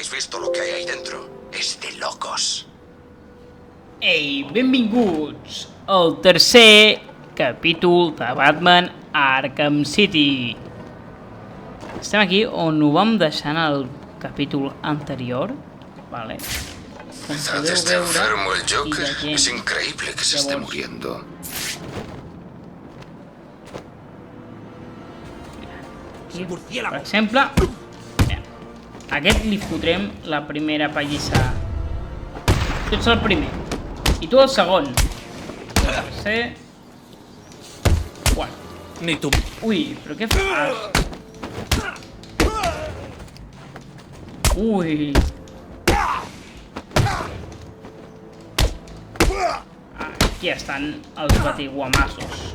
has visto lo que hay ahí dentro. Es de locos. Ei, benvinguts al tercer capítol de Batman Arkham City. Estem aquí on ho vam deixar en el capítol anterior, vale? Com podeu Está veure, enfermo el aquí Joker. la gent. Es increíble que se esté Llavors, muriendo. aquí, per exemple, mira, a aquest li fotrem la primera pallissa. Tu ets el primer i tu el segon. El tercer, quart. Ni tu. Ui, però què fas? Ui. Aquí estan els batiguamassos.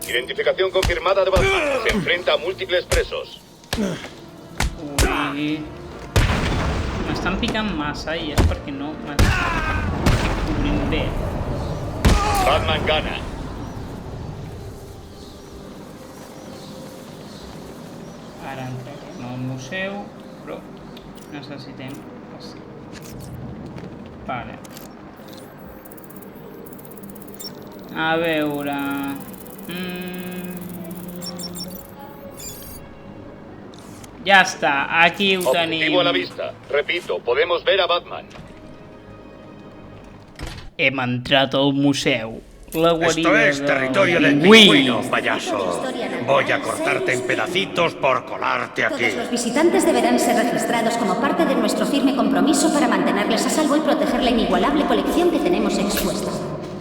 Identificación confirmada de Batman. Se enfrenta a múltiples presos. Ui. M'estan picant massa i és perquè no m'estic cobrint bé. Batman gana. Ara entrem al museu, però necessitem... Vale. A veure... Ja està, aquí ho tenim. Objetivo a la vista. Repito, podemos ver a Batman. Hem entrat al museu. La guarida Esto es territorio del pingüí. pingüino, payaso. Voy a cortarte en pedacitos por colarte aquí. Todos los visitantes deberán ser registrados como parte de nuestro firme compromiso para mantenerles a salvo y proteger la inigualable colección que tenemos expuesta.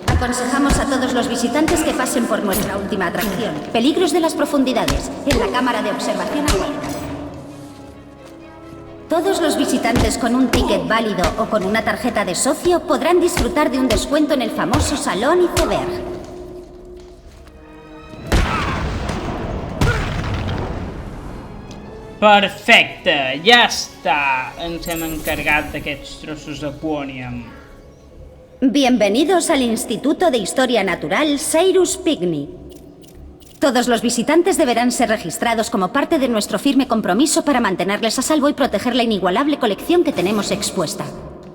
Aconsejamos a todos los visitantes que pasen por nuestra última atracción, Peligros de las Profundidades, en la cámara de observación acuática. Todos los visitantes con un ticket válido o con una tarjeta de socio podrán disfrutar de un descuento en el famoso Salón Iceberg. Perfecte, ja està. Ens hem encargat d'aquests trossos de Quonium. Bienvenidos al Instituto de Historia Natural Cyrus Pigny. Todos los visitantes deberán ser registrados como parte de nuestro firme compromiso para mantenerles a salvo y proteger la inigualable colección que tenemos expuesta.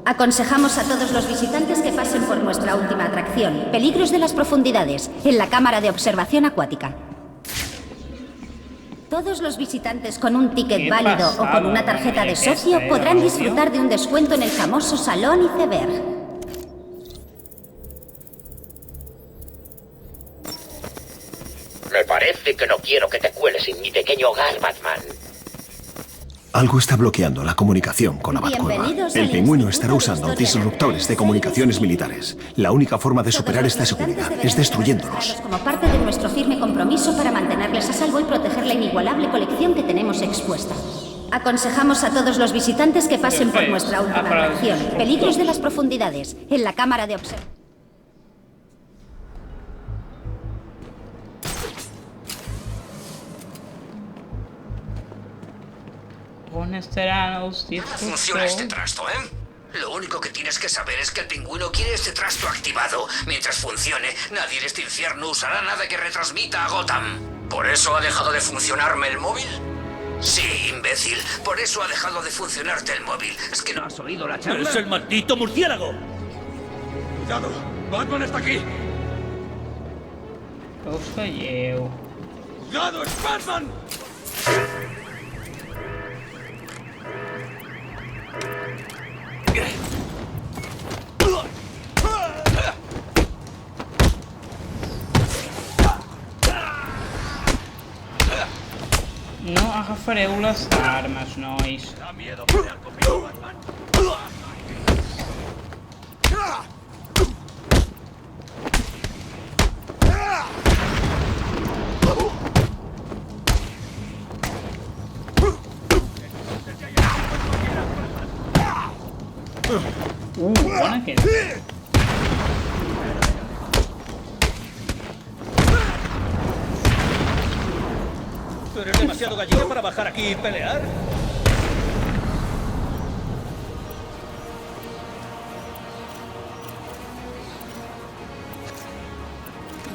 Aconsejamos a todos los visitantes que pasen por nuestra última atracción, Peligros de las Profundidades, en la cámara de observación acuática. Todos los visitantes con un ticket válido o con una tarjeta de socio podrán disfrutar de un descuento en el famoso Salón Iceberg. Me parece que no quiero que te cueles en mi pequeño hogar, Batman. Algo está bloqueando la comunicación con la Batcueva. El pingüino estará usando disruptores de comunicaciones militares. La única forma de superar esta seguridad es destruyéndolos. Como parte de nuestro firme compromiso para mantenerles a salvo y proteger la inigualable colección que tenemos expuesta. Aconsejamos a todos los visitantes que pasen por nuestra última atracción, Peligros de las Profundidades, en la cámara de observación. On estaran els ¿Cómo funciona este disruptors? trasto, Lo único que tienes que saber es que el pingüino quiere este trasto activado. Mientras funcione, nadie en este infierno usará nada que retransmita a Gotham. ¿Por eso ha dejado de funcionarme el móvil? Sí, imbécil. Por eso ha dejado de funcionarte el móvil. Es que no has oído la charla. ¡Es el maldito murciélago! ¡Cuidado! ¡Batman está aquí! Què us creieu? ¡Cuidado! ¡Es Batman! No agafareu les armes, nois. Da miedo pelear conmigo, Batman. Bona queda. ¿Tú eres demasiado gallina para bajar aquí y pelear?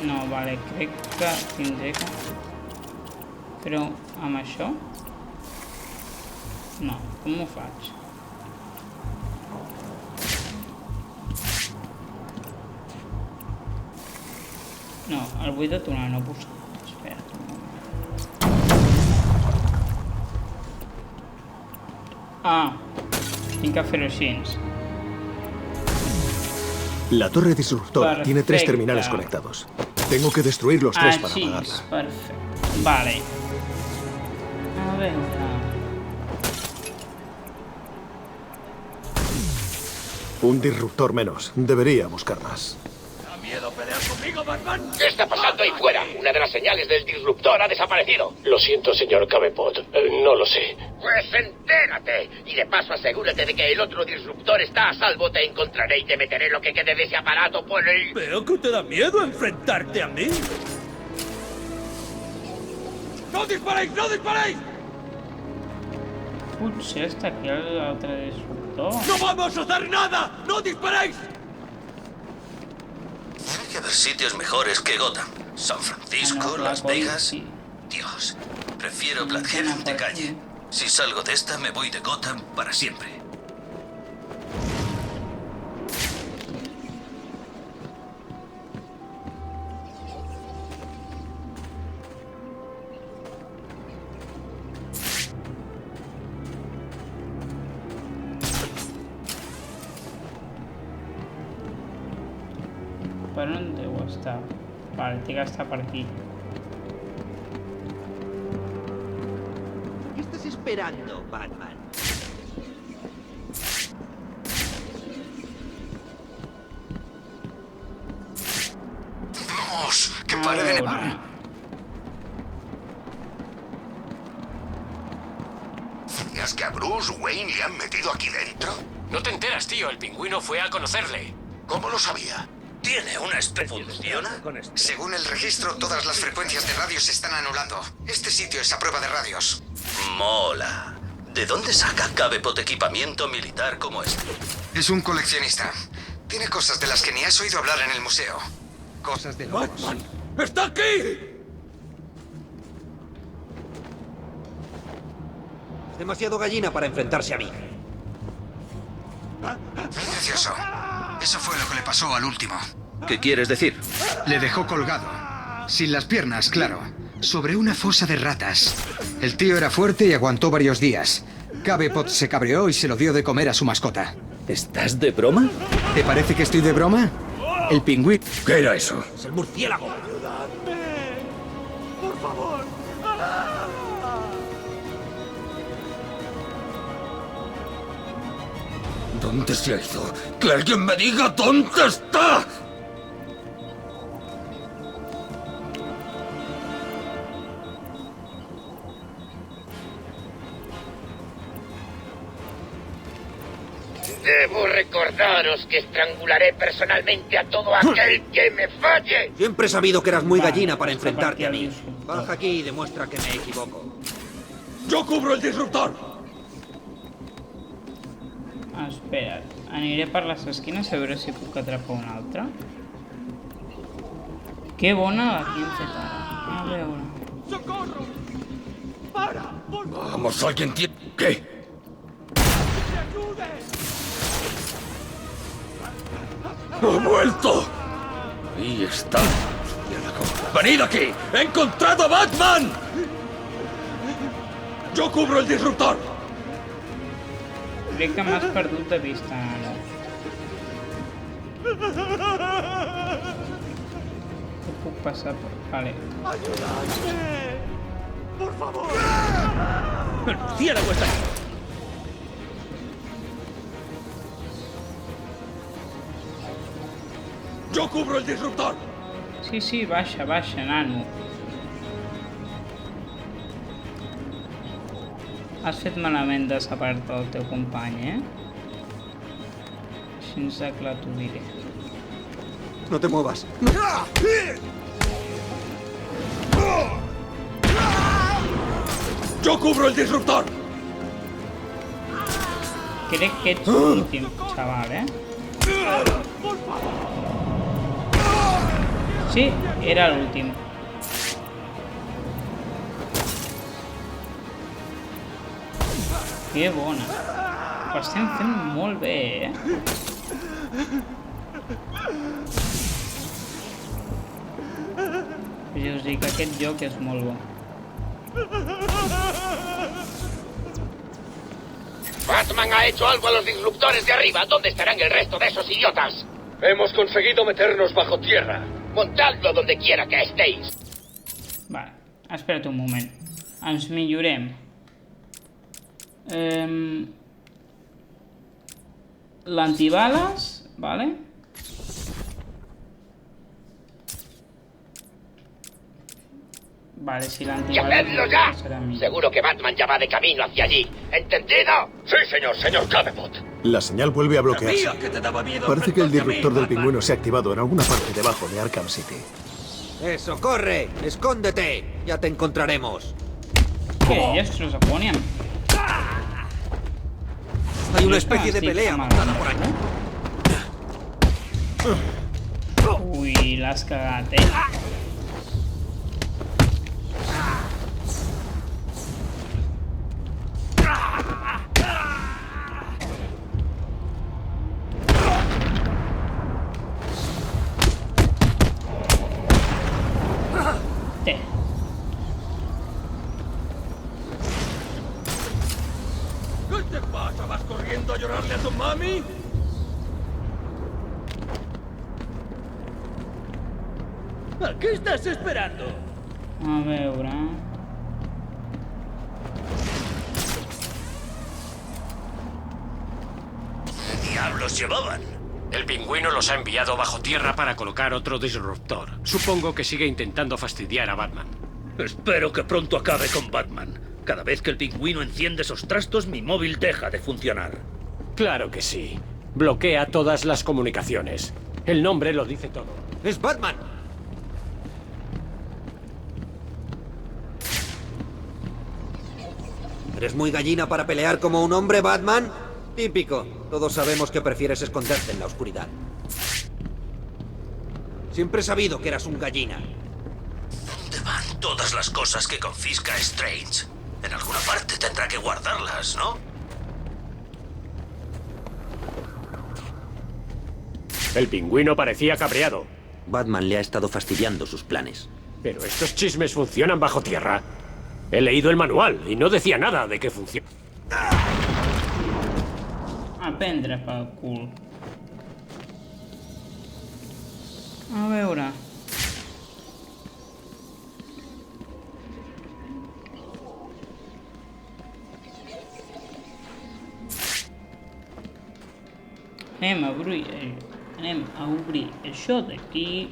No, vale, crec que tindré que... Però amb això? No, com ho faig? No, el vull detonar, no posar. Espera un moment. Ah, tinc que fer-ho així. La torre disruptora tiene 3 terminales Perfecte. conectados. Tengo que destruir los 3 para Així, apagarla. perfecte. Vale. A veure... Un disruptor menos. Debería buscar más. ¿Qué está pasando ahí fuera? Una de las señales del disruptor ha desaparecido. Lo siento, señor Cabepot. No lo sé. Pues entérate. Y de paso asegúrate de que el otro disruptor está a salvo. Te encontraré y te meteré lo que quede de ese aparato por el... Veo que te da miedo enfrentarte a mí. ¡No disparéis! ¡No disparéis! Potser està aquí l'altre disruptor. ¡No vamos a hacer nada! ¡No disparéis! Tiene que haber sitios mejores que Gotham. San Francisco, Las Vegas... Dios, prefiero Blackhaven de calle. Si salgo de esta, me voy de Gotham para siempre. Per on deu estar? Vale, té que estar per aquí. ¿Qué estás esperando, Batman? ¡Vamos! ¡Que pare de nevar! ¿Sabías que a Bruce Wayne le han metido aquí dentro? No te enteras, tío. El pingüino fue a conocerle. ¿Cómo lo sabía? ¿Tiene una especie? ¿Funciona? Según el registro, todas las frecuencias de radio se están anulando. Este sitio es a prueba de radios. Mola. ¿De dónde saca Cabepot equipamiento militar como este? Es un coleccionista. Tiene cosas de las que ni has oído hablar en el museo. Cosas de locos. ¡Batman! ¡Está aquí! Es demasiado gallina para enfrentarse a mí. Muy gracioso. Eso fue lo que le pasó al último. ¿Qué quieres decir? Le dejó colgado. Sin las piernas, claro. Sobre una fosa de ratas. El tío era fuerte y aguantó varios días. Cabepot se cabreó y se lo dio de comer a su mascota. ¿Estás de broma? ¿Te parece que estoy de broma? El pingüino... ¿Qué era eso? Es el murciélago. ¡Por favor! ¿Dónde se ha ido? ¡Que alguien me diga dónde está! Debo recordaros que estrangularé personalmente a todo aquel que me falle. Siempre he sabido que eras muy gallina para enfrentarte a mí. Baja aquí y demuestra que me equivoco. ¡Yo cubro el disruptor! Espera, aniré per les esquines a veure si puc atrapar un altre. Que bona la que hem fet ara. A veure... ¡Socorro! ¡Para! Por favor. Vamos, alguien tiene... ¿Qué? ¡Ha vuelto! Ahí está. ¡Venid aquí! ¡He encontrado a Batman! ¡Yo cubro el disruptor! Crec que m'has perdut de vista, no? No puc passar per... Vale. ¡Ayúdame! ¡Por favor! ¡El murciélago está aquí! ¡Yo cubro el disruptor! Sí, sí, baixa, baixa, nano. Has fet malament de separar-te del teu company, eh? Així de clar t'ho diré. No te muevas. ¡Yo cubro el disruptor! Crec que ets l'últim, xaval, eh? Sí, era l'últim. Que bona. Ho estem fent molt bé, Ja us dic, aquest joc és molt bo. Batman ha hecho algo a los disruptores de arriba. ¿Dónde estarán el resto de esos idiotas? Hemos conseguido meternos bajo tierra. Montadlo donde quiera que estéis. Vale, espera't un moment. Ens millorem. L'antibales, vale? Vale, si ¡Y l'antibales... hacedlo ya! serà millor. Seguro que Batman ya va de camino hacia allí. ¿Entendido? Sí, señor Cabepot. La señal vuelve a bloquearse. Sabía que te daba miedo Parece que el enfrentarte a mí, disruptor del Batman. pingüino se ha activado en alguna parte debajo de Arkham City. ¡Eso, corre! ¡Escóndete! Ya te encontraremos. ¿Qué es eso, Saponian? Hay una especie de pelea montada por aquí. Uy, l'has cagat, Té. ¿Qué te pasa? ¿Vas corriendo a llorarle a tu mami? ¿A qué estás esperando? A veure... ¿Qué diablos llevaban? El pingüino los ha enviado bajo tierra para colocar otro disruptor. Supongo que sigue intentando fastidiar a Batman. Espero que pronto acabe con Batman. Cada vez que el pingüino enciende esos trastos, mi móvil deja de funcionar. Claro que sí. Bloquea todas las comunicaciones. El nombre lo dice todo. ¡Es Batman! ¿Eres muy gallina para pelear como un hombre, Batman? Típico. Todos sabemos que prefieres esconderte en la oscuridad. Siempre he sabido que eras un gallina. ¿Dónde van todas las cosas que confisca Strange? En alguna parte tendrá que guardarlas, ¿no? El pingüino parecía cabreado. Batman le ha estado fastidiando sus planes. Pero estos chismes funcionan bajo tierra. He leído el manual y no decía nada de que funciona. A prendre pel cul. A veure... Anem a obrir això d'aquí.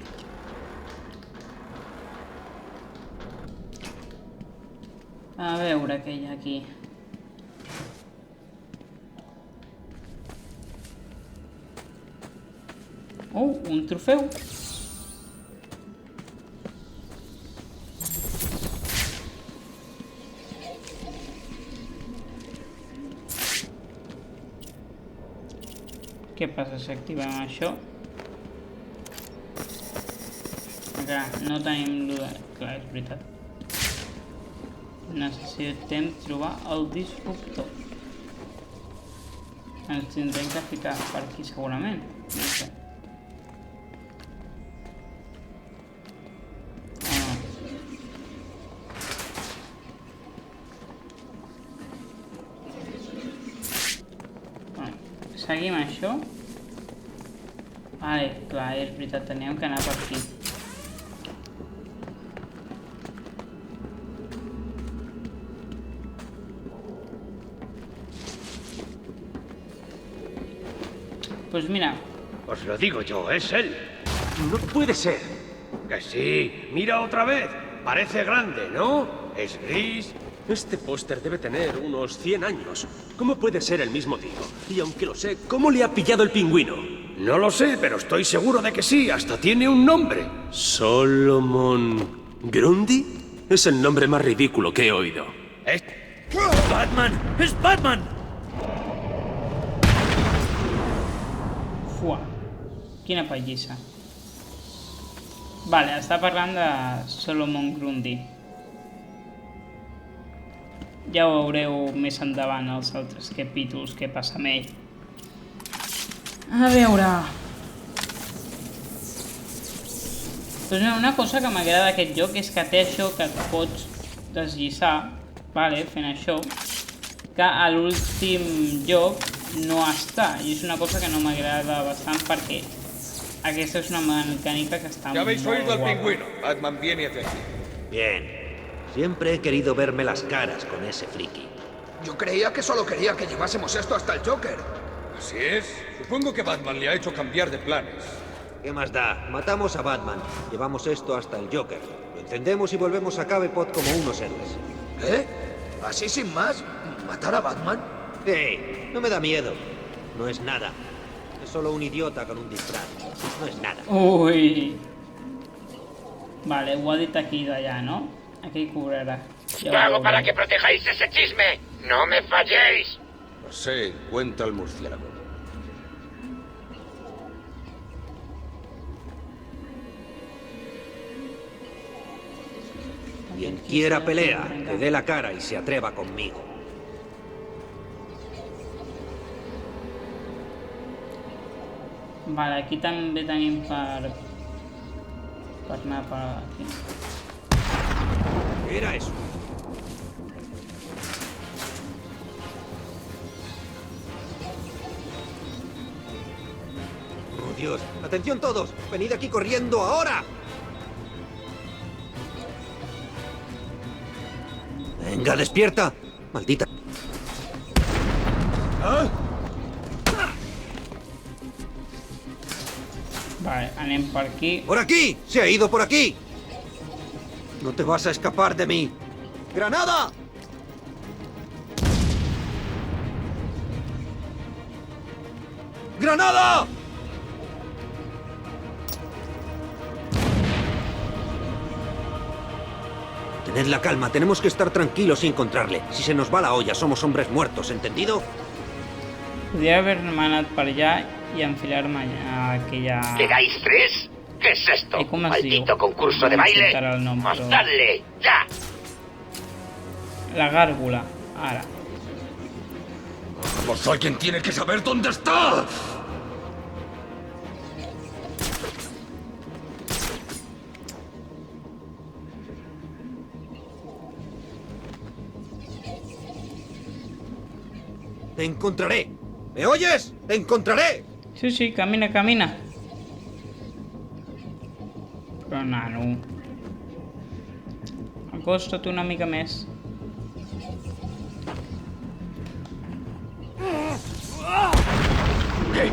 A veure què hi ha aquí. Oh, un trofeu. Què passa si activem això? Clar, no tenim... Clar, és veritat. Necessitem trobar el disruptor. Ens tindrem que ficar per aquí segurament. No sé. Seguim això. Vale, clar, és veritat, teníem que anar per aquí. Pues mira. Os lo digo yo, es él. No puede ser. Que sí. Mira otra vez. Parece grande, ¿no? Es gris. Este póster debe tener unos 100 años. ¿Cómo puede ser el mismo tío? Y aunque lo sé, ¿cómo le ha pillado el pingüino? No lo sé, pero estoy seguro de que sí. Hasta tiene un nombre. ¿Solomon Grundy? Es el nombre más ridículo que he oído. ¡Es Batman! ¡Es Batman! Fuà. Quina pallissa. Vale, està parlant de Solomon Grundy. Ja ho veureu més endavant als altres capítols que passa amb ell. A veure... Doncs una cosa que m'agrada d'aquest joc és que té això que et pots deslliçar, vale, fent això, que a l'últim joc no està, i és una cosa que no m'agrada bastant perquè aquesta és una mecànica que està Ya habéis molt oído al guapa. pingüino. Batman viene hacia aquí. Bien. Siempre he querido verme las caras con ese friki. Yo creía que solo quería que llevásemos esto hasta el Joker. Así es. Supongo que Batman le ha hecho cambiar de planes. ¿Qué más da? Matamos a Batman. Llevamos esto hasta el Joker. Lo encendemos y volvemos a Cabepot como unos héroes. ¿Eh? ¿Así sin más? ¿Matar a Batman? ¡Hey! No me da miedo. No es nada. Es solo un idiota con un disfraz. No es nada. Ui. Vale, ho ha dit aquí d'allà, no? Aquí cobrarà. Os pago para que protejáis ese chisme. ¡No me falléis! Sí, cuenta el murciélago. Quien quiera pelea, que dé la cara y se atreva conmigo. Vale, aquí també tenim per anar per aquí. ¿Qué era eso? ¡Oh, Dios! ¡Atención todos! ¡Venid aquí corriendo ahora! ¡Venga, despierta! ¡Maldita! ¿Ah? Vale, anem per aquí. ¡Por aquí! ¡Se ha ido por aquí! ¡No te vas a escapar de mí! ¡Granada! ¡Granada! Tened la calma, tenemos que estar tranquilos y encontrarle. Si se nos va la olla, somos hombres muertos, ¿entendido? Podria haver-me anat per allà i enfilar-me a aquella... ¿Quedáis tres? ¿Qué es esto? ¿Y cómo has ¿Maldito dicho? concurso de No baile? insultará el nombre. ¡Matadle! ¡Ya! La gárgula, ara. Vamos, alguien tiene que saber dónde está. ¡Te encontraré! ¿Me oyes? ¡Te encontraré! Sí, sí, camina, camina. Però, nano... Acosta't una mica més. ¿Qué?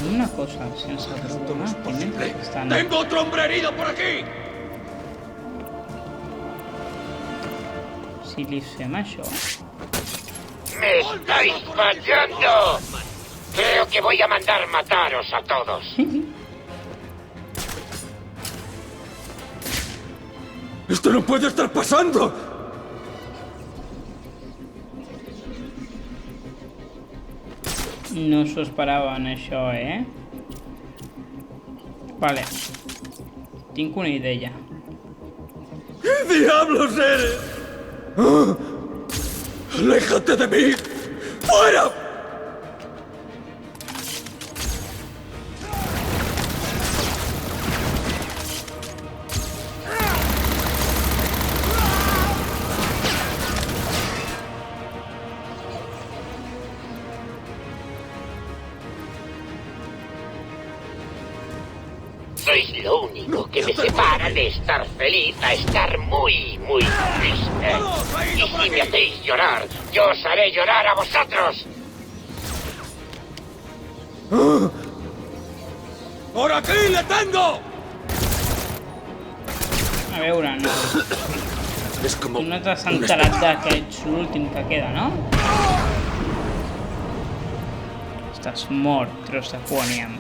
Una cosa sense problema. Estan... ¡Tengo otro hombre herido por aquí! Si li fem això... ¡Me estáis fallando! Creo que voy a mandar mataros a todos. ¡Esto no puede estar pasando! No s'ho esperaven, això, eh? Vale. Tinc una idea. ¿Qué diablos eres? ¡Ah! ¡Aléjate de mí! ¡Fuera! Sois lo único que me separa de estar feliz a estar muy, muy triste. Y si me hacéis llorar, yo os haré llorar a vosotros. ¡Por aquí le tengo! A veure, no. Es como... Tu no t'has enterat que ets l'últim que queda, no? Estàs mort, tros de Quoniam.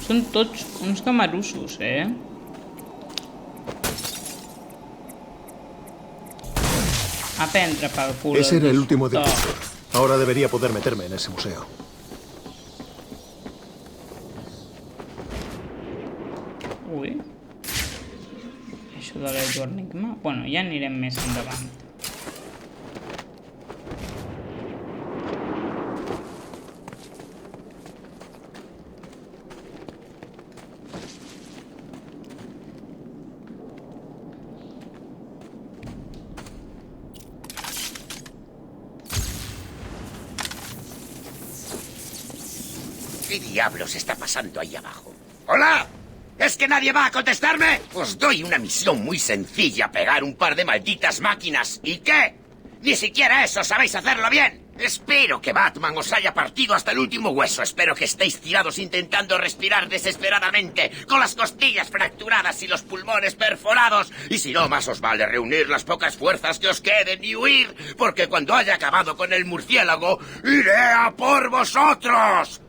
Són tots uns camarussos, Aprendre pel cul. Ese era el último disruptor. Ahora debería poder meterme en ese museo. Ui. Això de l'enigma... Bueno, ja anirem més endavant. ¿Qué diablos está pasando ahí abajo? ¡Hola! ¿Es que nadie va a contestarme? Os doy una misión muy sencilla, pegar un par de malditas máquinas. ¿Y qué? Ni siquiera eso sabéis hacerlo bien. Espero que Batman os haya partido hasta el último hueso. Espero que estéis tirados intentando respirar desesperadamente, con las costillas fracturadas y los pulmones perforados. Y si no, más os vale reunir las pocas fuerzas que os queden y huir, porque cuando haya acabado con el murciélago, iré a por vosotros.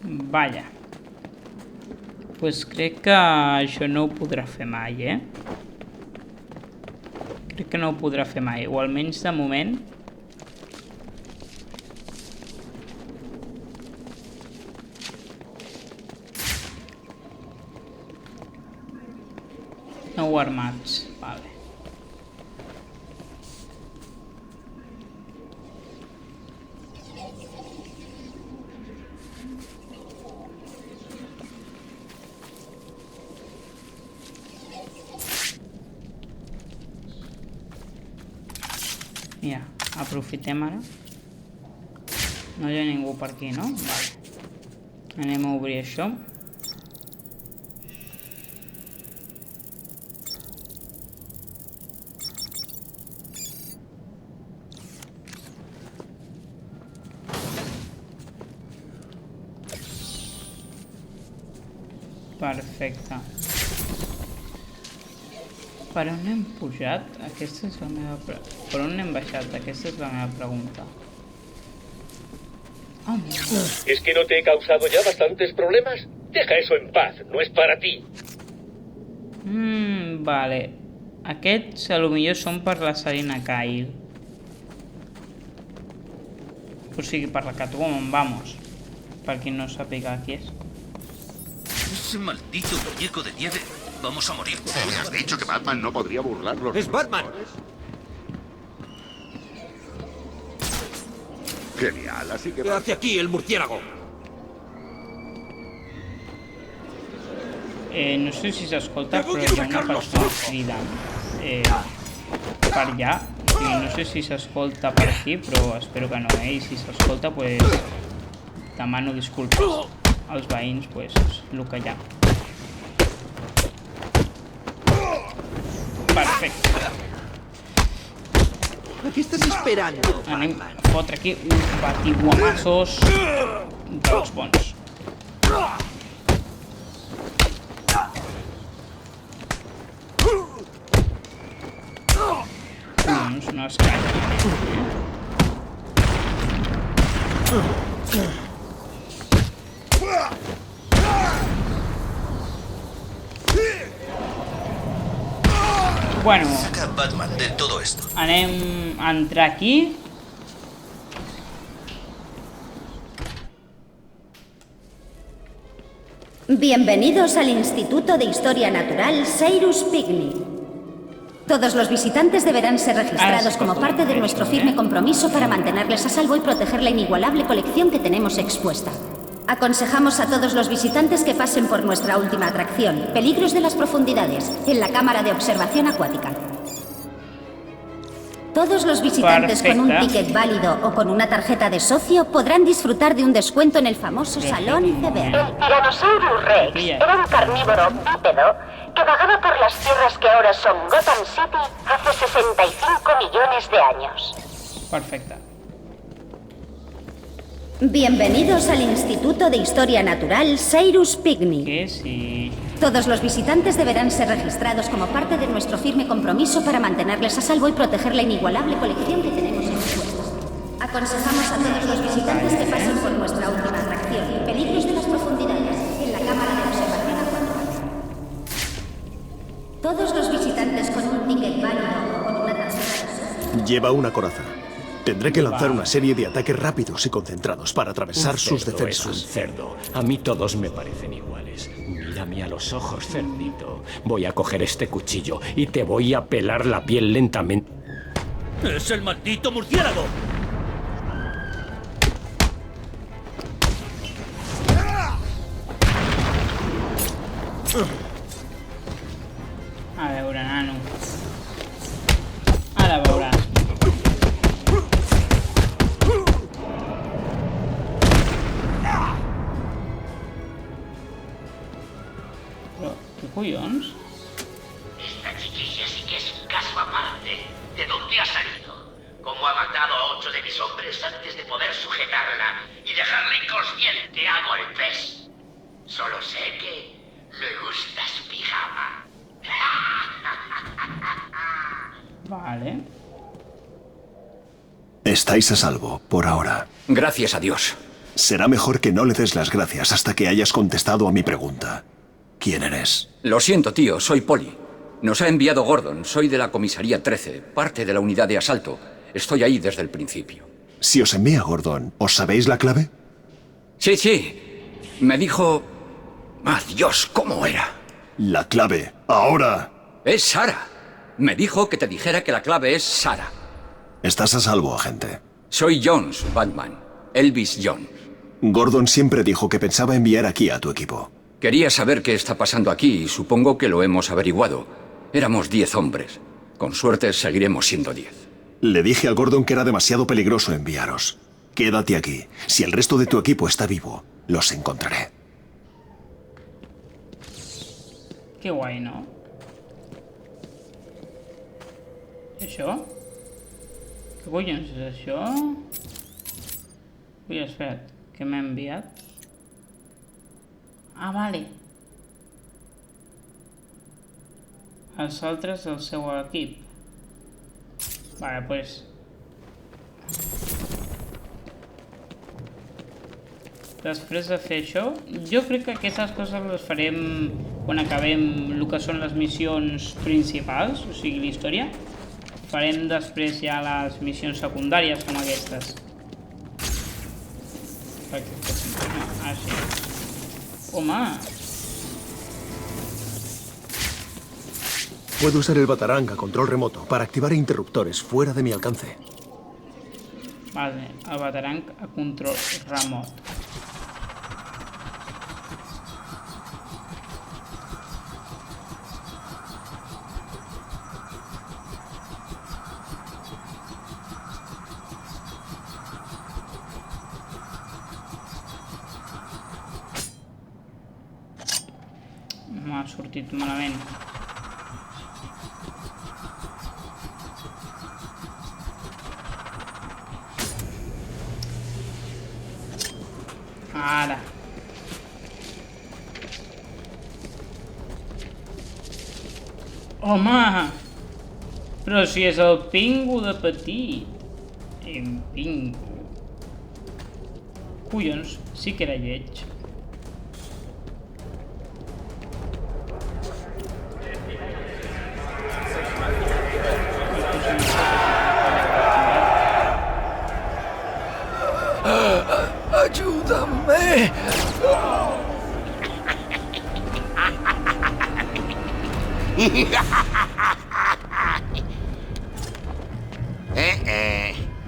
Vaja. Pues crec que això no ho podrà fer mai, Crec que no ho podrà fer mai, o almenys de moment. Nou armats, vale. Mira, aprofitem ara. No hi ha ningú per aquí, no? Vale. Anem a obrir això. Perfecte. Per on hem pujat? Aquesta és la meva pregunta. Per on hem baixat? Aquesta és la meva pregunta. Oh, ¿Es que no te he causado ya bastantes problemas? Deja eso en paz, no es para ti. Vale. Aquests potser són per la Selina Kyle. O sigui, per la Catwoman, vamos. Per qui no sàpiga qui és. Ese maldito muñeco de nieve. Vamos a morir. ¿Me has dicho que Batman no podría burlarlos? ¡Es Batman! Genial, así que... ¿Qué hace aquí el murciélago? No sé si s'escolta, però hi ha una persona cridant per allà. O sigui, no sé si s'escolta per aquí, però espero que no, I si s'escolta, pues demano disculpes als veïns, pues el que hi ha. Perfecte. ¿A qué estás esperando? Anem a fotre aquí uns batiguamassos dels bons. Collons, no es calla. Bueno, saca a Batman de todo esto. Anem a entrar aquí. Bienvenidos al Instituto de Historia Natural Cyrus Pigny. Todos los visitantes deberán ser registrados como parte de nuestro firme compromiso para mantenerles a salvo y proteger la inigualable colección que tenemos expuesta. Aconsejamos a todos los visitantes que pasen por nuestra última atracción, Peligros de las Profundidades, en la cámara de observación acuática. Todos los visitantes con un ticket válido o con una tarjeta de socio podrán disfrutar de un descuento en el famoso Salón Iceberg. El Tyrannosaurus Rex era un carnívoro bípedo que vagaba por las tierras que ahora son Gotham City hace 65 millones de años. Perfecte. Bienvenidos al Instituto de Historia Natural Cyrus Pigny. ¿Qué? Sí. Todos los visitantes deberán ser registrados como parte de nuestro firme compromiso para mantenerles a salvo y proteger la inigualable colección que tenemos expuesta. Aconsejamos a todos los visitantes que pasen por nuestra última atracción, Peligros de las Profundidades, en la cámara de observación A4. Todos los visitantes con un ticket válido o con una tarjeta. Lleva una coraza. Tendré que lanzar una serie de ataques rápidos y concentrados para atravesar sus defensas. Es un cerdo. A mí todos me parecen iguales. Mírame a los ojos, cerdito. Voy a coger este cuchillo y te voy a pelar la piel lentamente. ¡Es el maldito murciélago! A veure, nano. Ara veuràs. Però, què collons? Esta chiquilla sí que es un caso aparte. ¿De dónde ha salido? ¿Cómo ha matado a 8 de mis hombres antes de poder sujetarla y dejarla inconsciente a golpes? Solo sé que me gusta su pijama. Vale. Estáis a salvo, por ahora. Gracias a Dios. Será mejor que no le des las gracias hasta que hayas contestado a mi pregunta. ¿Quién eres? Lo siento, tío, soy Polly. Nos ha enviado Gordon, soy de la comisaría 13, parte de la unidad de asalto. Estoy ahí desde el principio. Si os envía Gordon, ¿os sabéis la clave? Sí. Me dijo... ¡Ah, Dios! ¿Cómo era? La clave, ahora. Es Sara. Me dijo que te dijera que la clave es Sara. Estás a salvo, agente. Soy Jones, Batman. Elvis Jones. Gordon siempre dijo que pensaba enviar aquí a tu equipo. Quería saber qué está pasando aquí y supongo que lo hemos averiguado. Éramos 10 hombres. Con suerte seguiremos siendo 10. Le dije a Gordon que era demasiado peligroso enviaros. Quédate aquí. Si el resto de tu equipo está vivo, los encontraré. Que guai, no? Això? Què collons és això? Ui, espera't, què m'ha enviat? Ah, vale. Els altres del seu equip. Vale, pues... Després de fer això, jo crec que aquestes coses les farem quan acabem el que són les missions principals, o sigui, la història. Farem després ja les missions secundàries com aquestes. Ah, sí. Home! Puedo usar el Batarang a control remoto para activar interruptores fuera de mi alcance. Vale, el Batarang a control remot. M'ha sortit malament. Ara. Home! Però si és el Pingu de petit. En Pingu. Collons, sí que era lleig. ¡Ayúdame!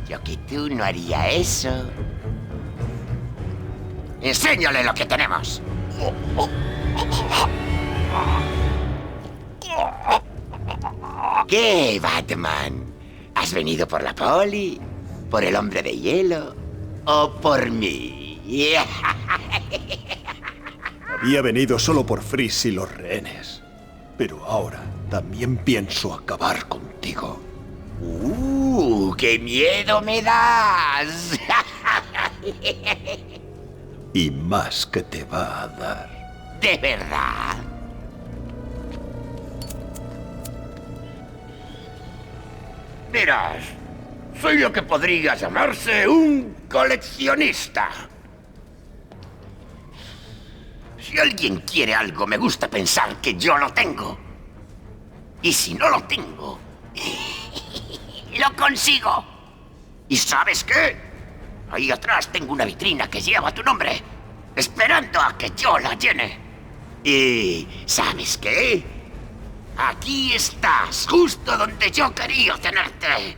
Yo que tú no haría eso. ¡Enséñale lo que tenemos! ¿Qué, Batman? ¿Has venido por la Poli? ¿Por el hombre de hielo? ¿O por mí? Había venido solo por Freeze y los rehenes. Pero ahora también pienso acabar contigo. ¡Qué miedo me das! Y más que te va a dar. ¿De verdad? Verás, Soy lo que podría llamarse un coleccionista. Si alguien quiere algo, me gusta pensar que yo lo tengo. Y si no lo tengo, lo consigo. ¿Y sabes qué? Ahí atrás tengo una vitrina que lleva tu nombre, esperando a que yo la llene. ¿Y sabes qué? Aquí estás, justo donde yo quería tenerte.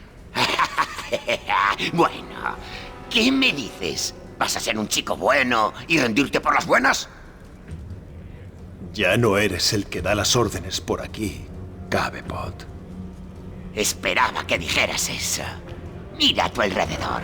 Bueno, ¿qué me dices? ¿Vas a ser un chico bueno y rendirte por las buenas? Ya no eres el que da las órdenes por aquí, Cabepot. Esperaba que dijeras eso. Mira a tu alrededor.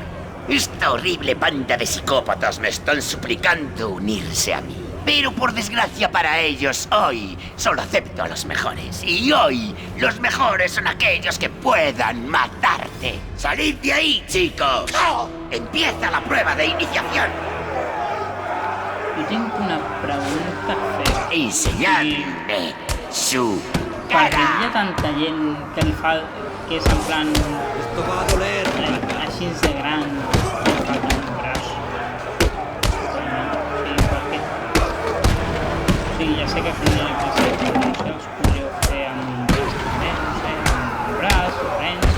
Esta horrible banda de psicópatas me están suplicando unirse a mí. Pero por desgracia para ellos, hoy solo acepto a los mejores. Y hoy, los mejores son aquellos que puedan matarte. ¡Salid de ahí, chicos! ¡Empieza la prueba de iniciación! Yo tengo una pregunta fea. Enseñadme su Per què hi ha tanta gent que li fa... que és en plan... Esto va a doler. Així de gran. Que li falta un braç. Sí, perquè... Sí, ja sé que fins i tot no sé, els podríeu fer amb... no sé, amb braç, rens...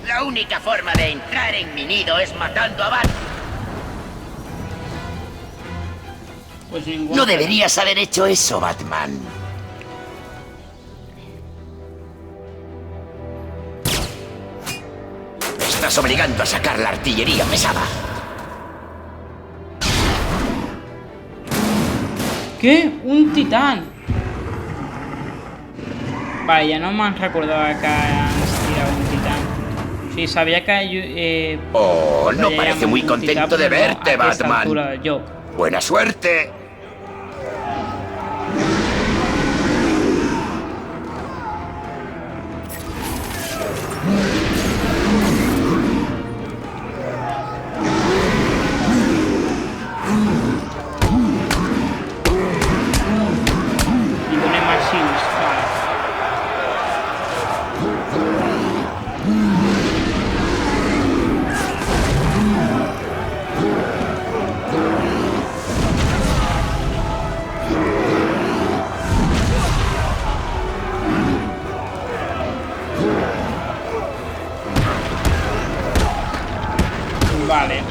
La única forma de entrar en mi nido es matando a Bat. Pues ningún... No deberías haber hecho eso, Batman. Me estás obligando a sacar la artillería pesada. Què? Un titán! Vale, ja no me'n recordava que ens tirava un titán. O sigui, sabia que... Oh, no parece muy contento de verte, Batman. Buena suerte. I donem així, vale. Vale.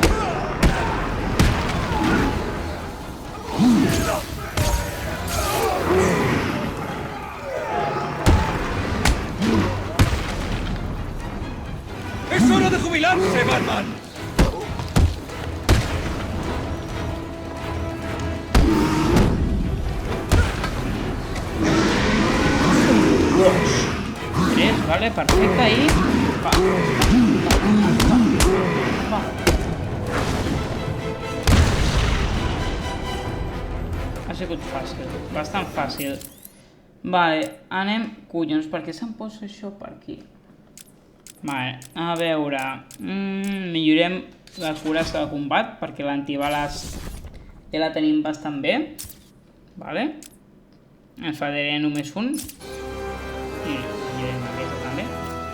¡Es hora de jubilarse, Batman! Vale, perfecte, i... Va. Va. Ha sigut fàcil, bastant fàcil. Vale, anem... Collons, per què se'm posa això per aquí? Vale, a veure... millorem les cures de combat, perquè l'antibales ja la tenim bastant bé. Vale. Ens faré només un. I millorem aquesta també.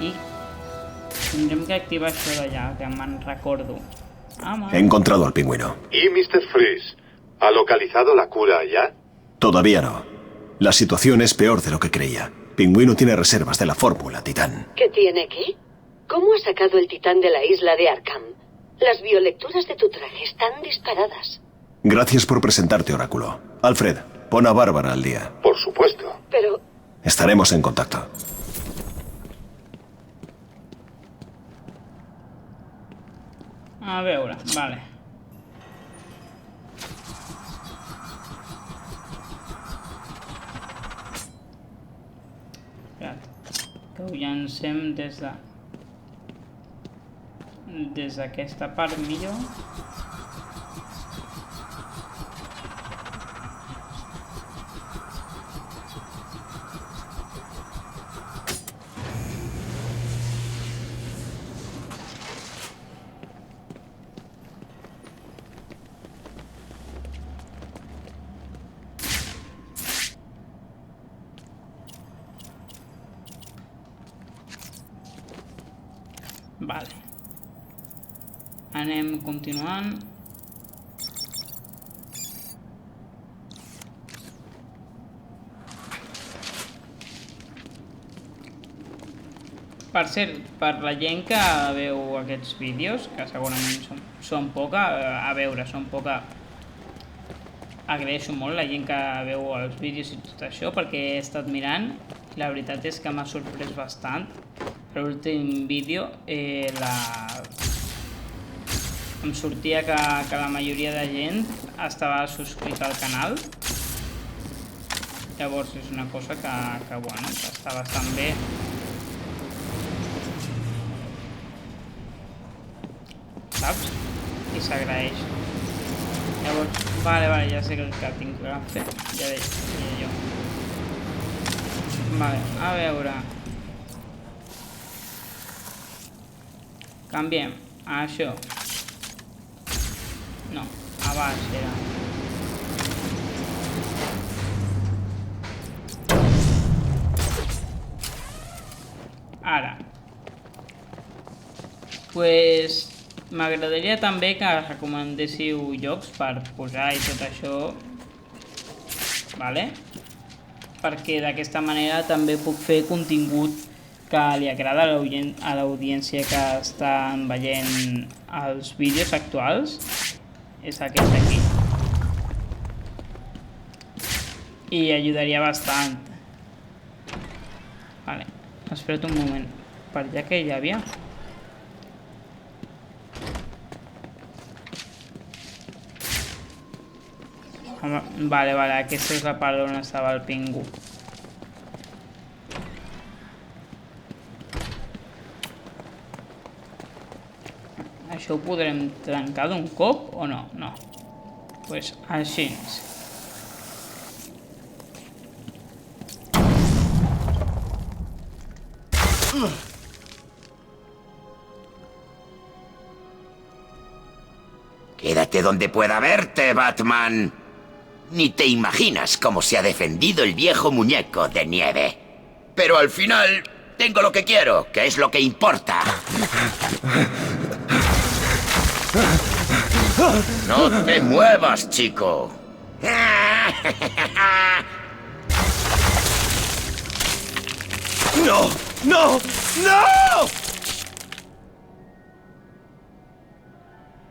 I tindrem que activar això d'allà, que me'n recordo. He encontrado al pingüino. ¿Y Mr. Freeze? ¿Ha localizado la cura allá? Todavía no. La situación es peor de lo que creía. Pingüino tiene reservas de la fórmula, Titán. ¿Qué tiene qué? ¿Cómo has sacado el Titán de la isla de Arkham? Las biolecturas de tu traje están disparadas. Gracias por presentarte, Oráculo. Alfred, pon a Bárbara al día. Por supuesto. Pero... Estaremos en contacto. A veure, vale. Espera't, que ho llancem des de... des d'aquesta part millor. Vale. Anem continuant. Per cert, per la gent que veu aquests vídeos, que segurament són poca, a veure, són poca, agraeixo molt la gent que veu els vídeos i tot això, perquè he estat mirant i la veritat és que m'ha sorprès bastant. L'últim vídeo em sortia que la majoria de gent estava subscrit al canal. Llavors és una cosa que bueno, que està bastant bé. Saps? I s'agraeix. Llavors, vale, ja sé que tinc que fer. Ja deia jo. Vale, a veure. Canviem a això. No, a baix era. Ara. Pues m'agradaria també que recomendéssiu llocs per posar i tot això, vale? Perquè d'aquesta manera també puc fer contingut que li agrada a l'audiència que estan veient els vídeos actuals. És aquest d'aquí. I ajudaria bastant. Vale, espera't un moment. Per allà que hi havia? Vale, aquesta és la part on estava el pingú. Això ho podrem trencar d'un cop o no? No. Pues així. Quédate donde pueda verte, Batman. Ni te imaginas cómo se ha defendido el viejo muñeco de nieve. Pero al final, tengo lo que quiero, que es lo que importa. No te muevas, chico. ¡No! ¡No! ¡No!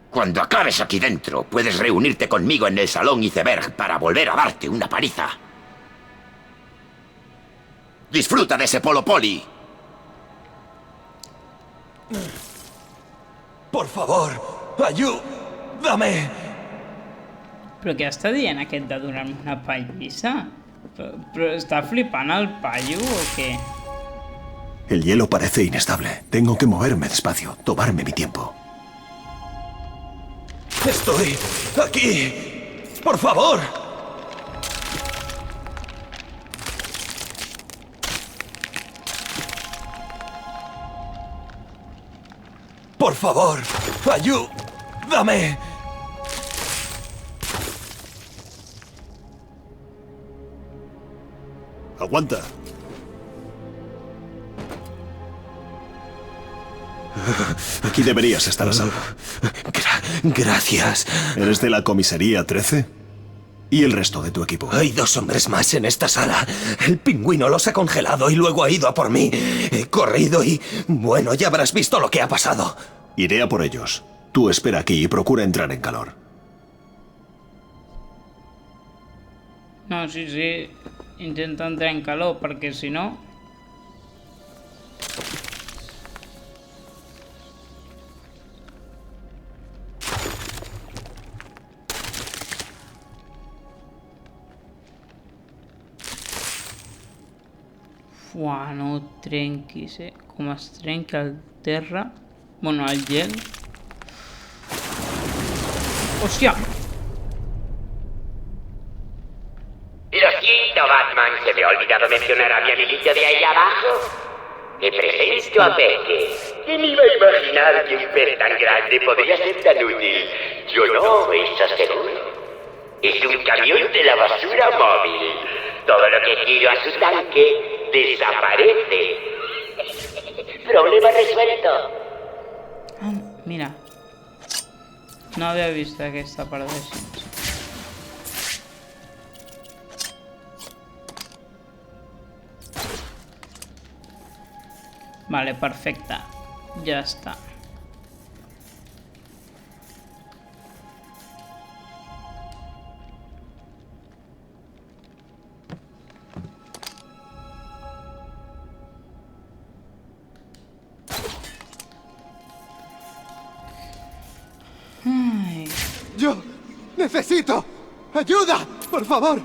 Cuando acabes aquí dentro, puedes reunirte conmigo en el Salón Iceberg para volver a darte una paliza. Disfruta de ese Polo Poli. Por favor, ayúdame. Però què està dient aquest de donar-me una pallissa? ¿Pero está flipando el payo o qué? El hielo parece inestable. Tengo que moverme despacio, tomarme mi tiempo. Estoy aquí. Por favor. Por favor, ayúdame. Aguanta. Aquí deberías estar a salvo. Gracias. ¿Eres de la comisaría 13? ¿Y el resto de tu equipo? Hay 2 hombres más en esta sala. El pingüino los ha congelado y luego ha ido a por mí. He corrido y... bueno, ya habrás visto lo que ha pasado. Iré a por ellos. Tú espera aquí y procura entrar en calor. No, sí. Intenta entrar en calor, perquè si no... Fuà, no trenquis, Com es trenca el terra... Bueno, el gel... ¡Hostia! Lo siento, Batman, se me ha olvidado mencionar a mi amiguito de ahí abajo. Te presento a Peque. ¿Quién iba a imaginar que un pez tan grande podría ser tan útil? Yo no, eso seguro. Es un camión de la basura móvil. Todo lo que tiro a su tanque desaparece. Problema resuelto. Ah, mira. No había visto aquesta part de Sims. Vale, perfecte. Ja està. Ay. ¡Yo necesito ayuda! ¡Por favor!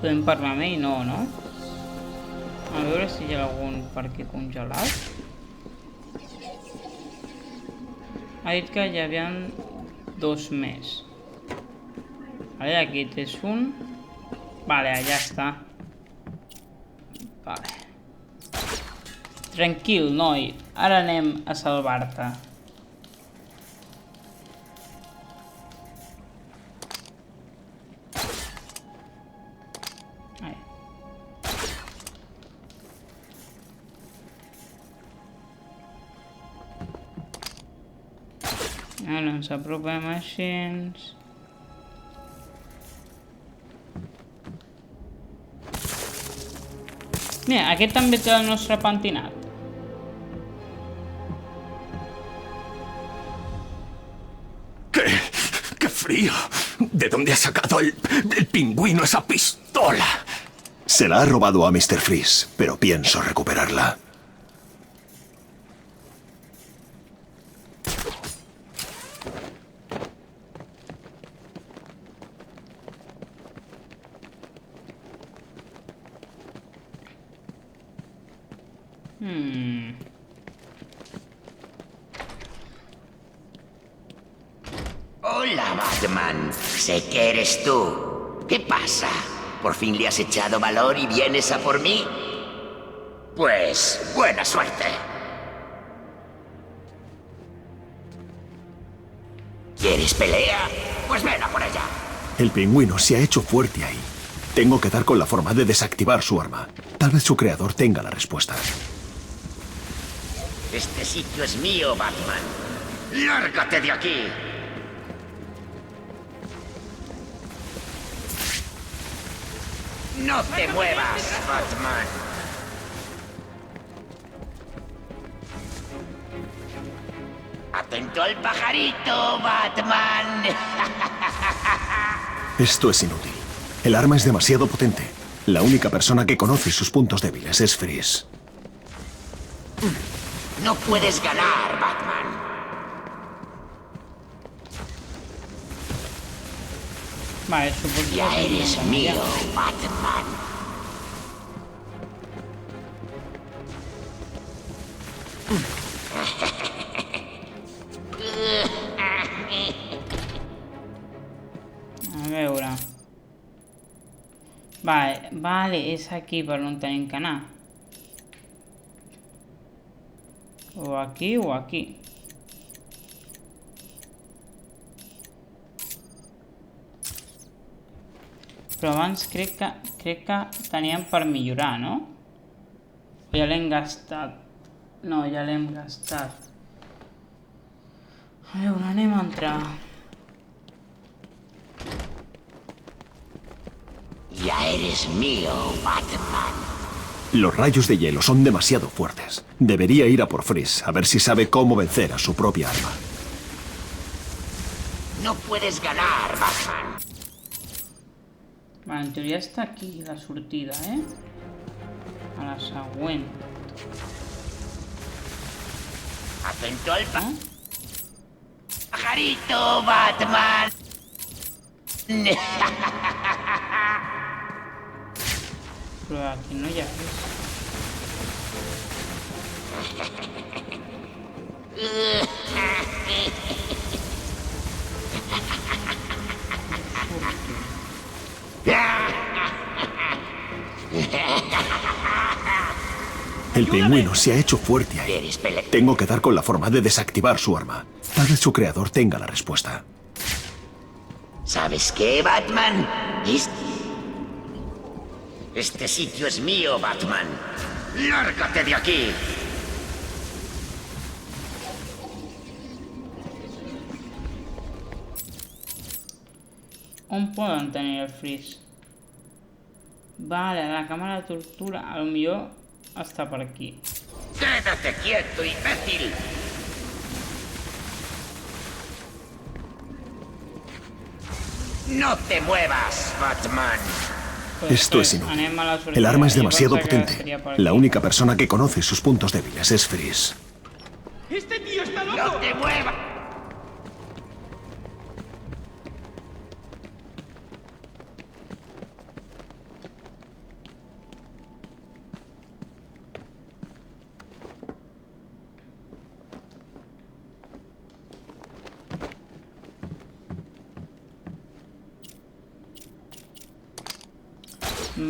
Podem parlar amb ell? No, no? A veure si hi ha algun per aquí congelat. Ha dit que hi havia 2 més. Vale, aquí tens un. Vale, allà està. Vale. Tranquil, noi. Ara anem a salvar-te. Ara ens apropem així. Mira, aquest també té el nostre pentinat. ¡Qué frío! ¿De dónde ha sacado el pingüino esa pistola? Se la ha robado a Mr. Freeze, pero pienso recuperarla. Hola, Batman. Sé que eres tú. ¿Qué pasa? ¿Por fin le has echado valor y vienes a por mí? Pues, buena suerte. ¿Quieres pelea? Pues ven a por allá. El pingüino se ha hecho fuerte ahí. Tengo que dar con la forma de desactivar su arma. Tal vez su creador tenga la respuesta. Este sitio es mío, Batman. ¡Lárgate de aquí! ¡No te muevas, Batman! ¡Atento al pajarito, Batman! Esto es inútil. El arma es demasiado potente. La única persona que conoce sus puntos débiles es Freeze. No puedes ganar, Batman. Vale, supongo ya que eres mío, Batman. A veure. Vale, és aquí per on tenim que anar. O aquí o aquí. Però abans crec que teníem per millorar, no? Ja l'hem gastat. No, ja l'hem gastat. A veure, anem a entrar. Ya eres mío, Batman. Los rayos de hielo son demasiado fuertes. Debería ir a por Freeze, a ver si sabe cómo vencer a su propia arma. No puedes ganar, Batman. Vale, en teoria està aquí la sortida, eh? A la següent. Atento al pajarito, Batman. Però aquí no hi ha res. El pingüino se ha hecho fuerte ahí. Tengo que dar con la forma de desactivar su arma. Tal vez su creador tenga la respuesta. ¿Sabes qué, Batman? Este sitio es mío, Batman. ¡Lárgate de aquí! On poden tenir el Freeze? Vale, la cámara de tortura. A lo millor està per aquí. ¡Quédate quieto, imbécil! ¡No te muevas, Batman! Esto es inútil. El arma es demasiado potente. La única persona que conoce sus puntos débiles es Freeze. ¡Este tío está loco! ¡No te muevas!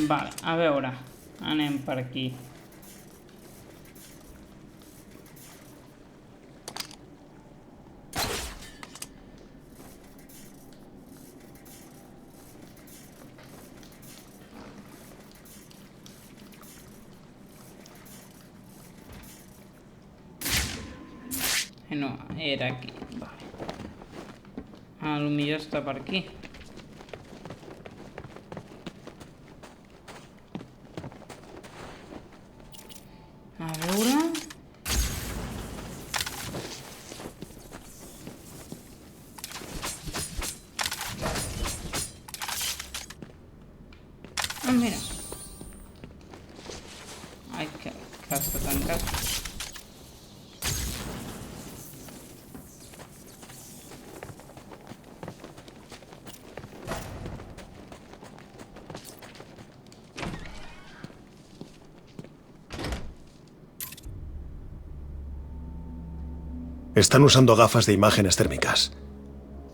Vale, a veure. Anem per aquí. No, era aquí. Vale. A lo millor està per aquí. A veure... Ah, mira. Ai, que està tancat. Están usando gafas de imágenes térmicas.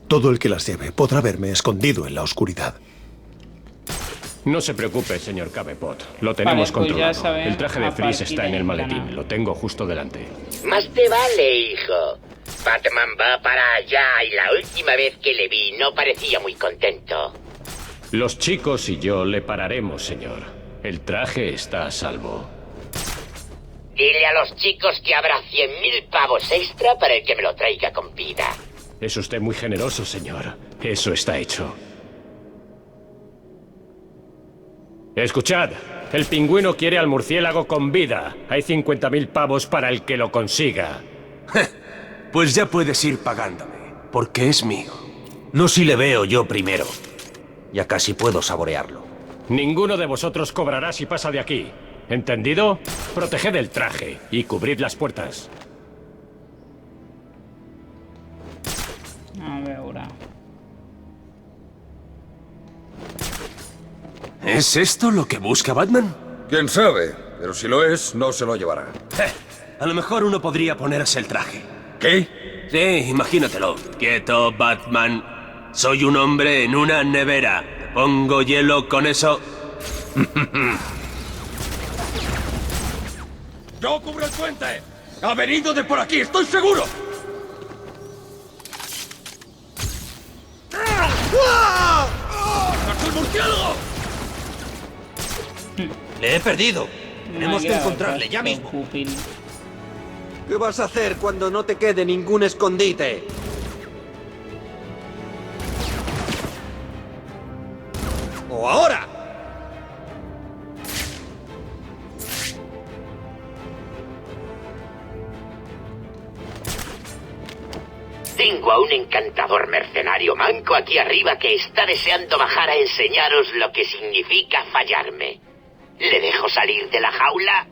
Todo el que las lleve podrá verme escondido en la oscuridad. No se preocupe, señor Cabepot. Lo tenemos controlado. El traje de Freeze está en el maletín. Lo tengo justo delante. Más te vale, hijo. Batman va para allá y la última vez que le vi no parecía muy contento. Los chicos y yo le pararemos, señor. El traje está a salvo. Dile a los chicos que habrá 100.000 pavos extra para el que me lo traiga con vida. Es usted muy generoso, señor. Eso está hecho. Escuchad. El pingüino quiere al murciélago con vida. Hay 50.000 pavos para el que lo consiga. Pues ya puedes ir pagándome, porque es mío. No si le veo yo primero. Ya casi puedo saborearlo. Ninguno de vosotros cobrará si pasa de aquí. ¿Entendido? Proteged el traje y cubrid las puertas. A veure... ¿Es esto lo que busca Batman? ¿Quién sabe? Pero si lo es, no se lo llevará. A lo mejor uno podría ponerse el traje. ¿Qué? Sí, imagínatelo. Quieto, Batman. Soy un hombre en una nevera. Pongo hielo con eso. ¡Yo cubro el puente! ¡Ha venido de por aquí, estoy seguro! ¡Saca el murciélago! Le he perdido. Tenemos que encontrarle ya mismo. ¿Qué vas a hacer cuando no te quede ningún escondite? ¡O ahora! Tengo a un encantador mercenario manco aquí arriba que está deseando bajar a enseñaros lo que significa fallarme. ¿Le dejo salir de la jaula?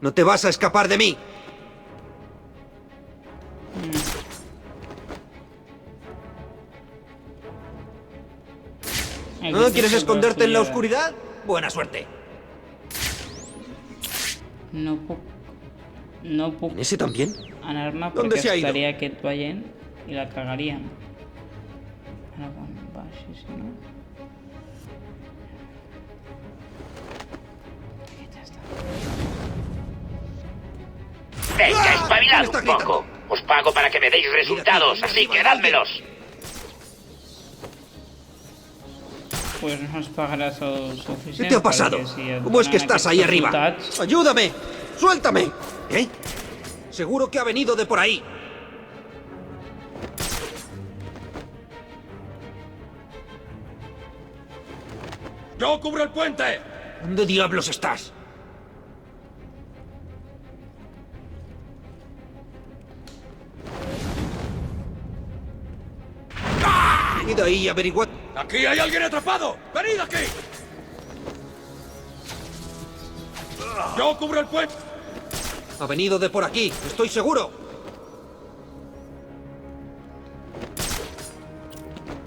No te vas a escapar de mí. ¿No quieres esconderte en la oscuridad? Buena suerte. No puc... ¿En ese también? Anar-me ¿Dónde perquè se ha ido? estaria aquest veient i la cagaríem. Ara quan baixi, si no... Venga, espabilad un poco. Os pago para que me deis resultados, así que dádmelos. Pues no nos pagarás el suficiente. ¿Qué te ha pasado? ¿Cómo es que estás ahí arriba? ¡Ayúdame! ¡Suéltame! ¿Eh? Seguro que ha venido de por ahí. ¡Yo cubro el puente! ¿Dónde diablos estás? Id ahí y averiguad. ¡Aquí hay alguien atrapado! ¡Venid aquí! ¡Yo cubro el puente! Ha venido de por aquí, estoy seguro.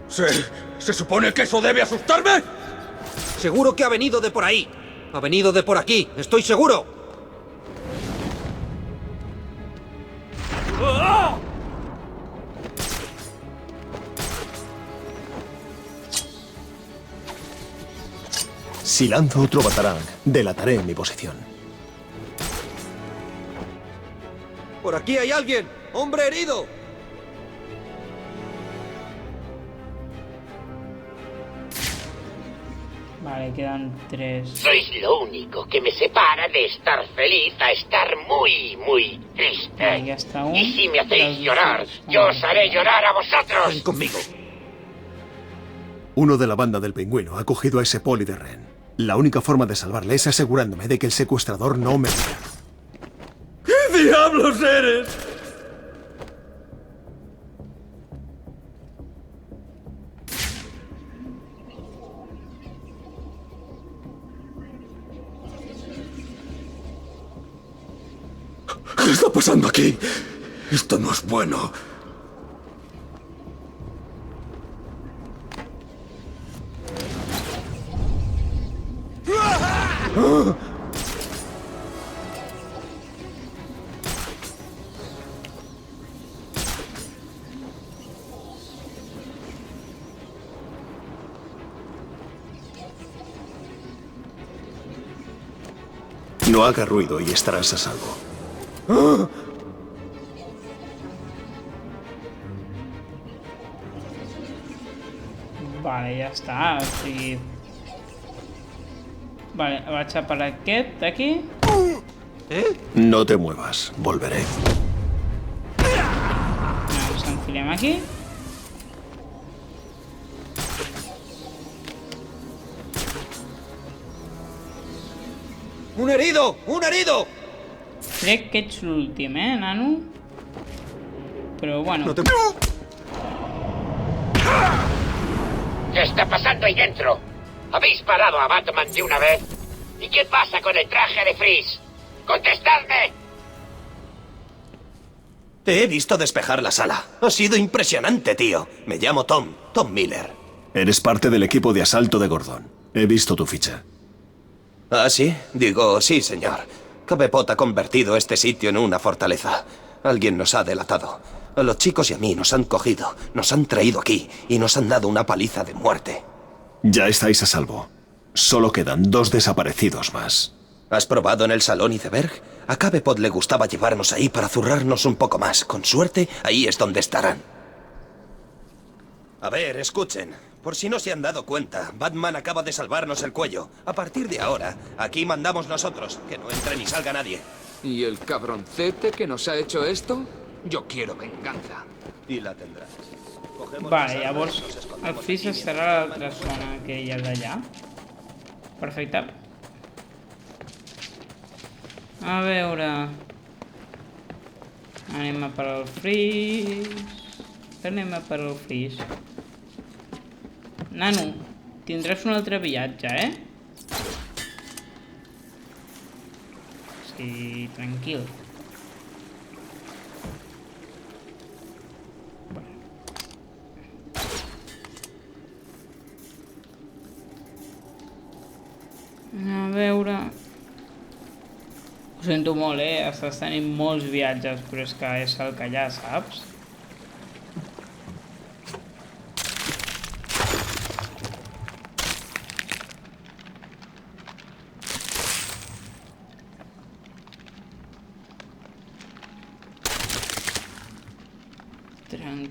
¿Se supone que eso debe asustarme? Seguro que ha venido de por ahí. Ha venido de por aquí, estoy seguro. Si lanzo otro batarang, delataré mi posición. ¡Por aquí hay alguien! ¡Hombre herido! Vale, quedan 3. Sois lo único que me separa de estar feliz a estar muy, muy triste. Ahí está uno. Y si me hacéis llorar, yo os haré llorar a vosotros. Ven conmigo. Uno de la banda del pingüino ha cogido a ese poli de Ren. La única forma de salvarle es asegurándome de que el secuestrador no me vea. ¿Qué diablos eres? ¿Qué está pasando aquí? Esto no es bueno. No haga ruido y estarás a salvo. Vale, ja està, o sigui... Vale, vaig a per aquest d'aquí. No te muevas, volveré. Ens enfilem aquí. ¡Un herido! ¡Un herido! Crec que ets l'últim, nano? Però bueno... No te... ¿Qué está pasando ahí dentro? ¿Habéis parado a Batman de una vez? ¿Y qué pasa con el traje de Freeze? ¡Contestadme! Te he visto despejar la sala. Ha sido impresionante, tío. Me llamo Tom Miller. Eres parte del equipo de asalto de Gordon. He visto tu ficha. ¿Ah, sí? Digo, sí, señor. Cabepot ha convertido este sitio en una fortaleza. Alguien nos ha delatado. A los chicos y a mí nos han cogido, nos han traído aquí y nos han dado una paliza de muerte. Ya estáis a salvo. Solo quedan 2 desaparecidos más. ¿Has probado en el salón Iceberg? A Cabepot le gustaba llevarnos ahí para zurrarnos un poco más. Con suerte, ahí es donde estarán. A ver, escuchen. Por si no se han dado cuenta, Batman acaba de salvarnos el cuello. A partir de ahora, aquí mandamos nosotros. Que no entre ni salga nadie. ¿Y el cabroncete que nos ha hecho esto? Yo quiero venganza. Y la tendrás. Vale, llavors el Freeze estarà a l'altra zona que hi ha d'allà. Perfecte. A veure... Anem a per al Freeze... Anem a per al Freeze. Nano, tindràs un altre viatge, Sí, tranquil. A veure... Ho sento molt, estàs tenint molts viatges, però és que és el que hi ha, saps?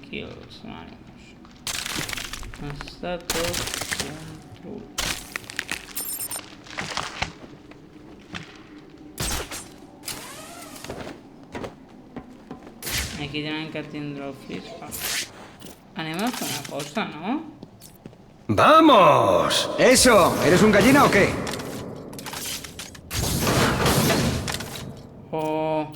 Tranquils, ánimos. Està tot controlat. Aquí tenen que tindre el fris. Anem a fer una cosa, no? ¡Vamos! ¡Eso! ¿Eres un gallina o qué? Oh...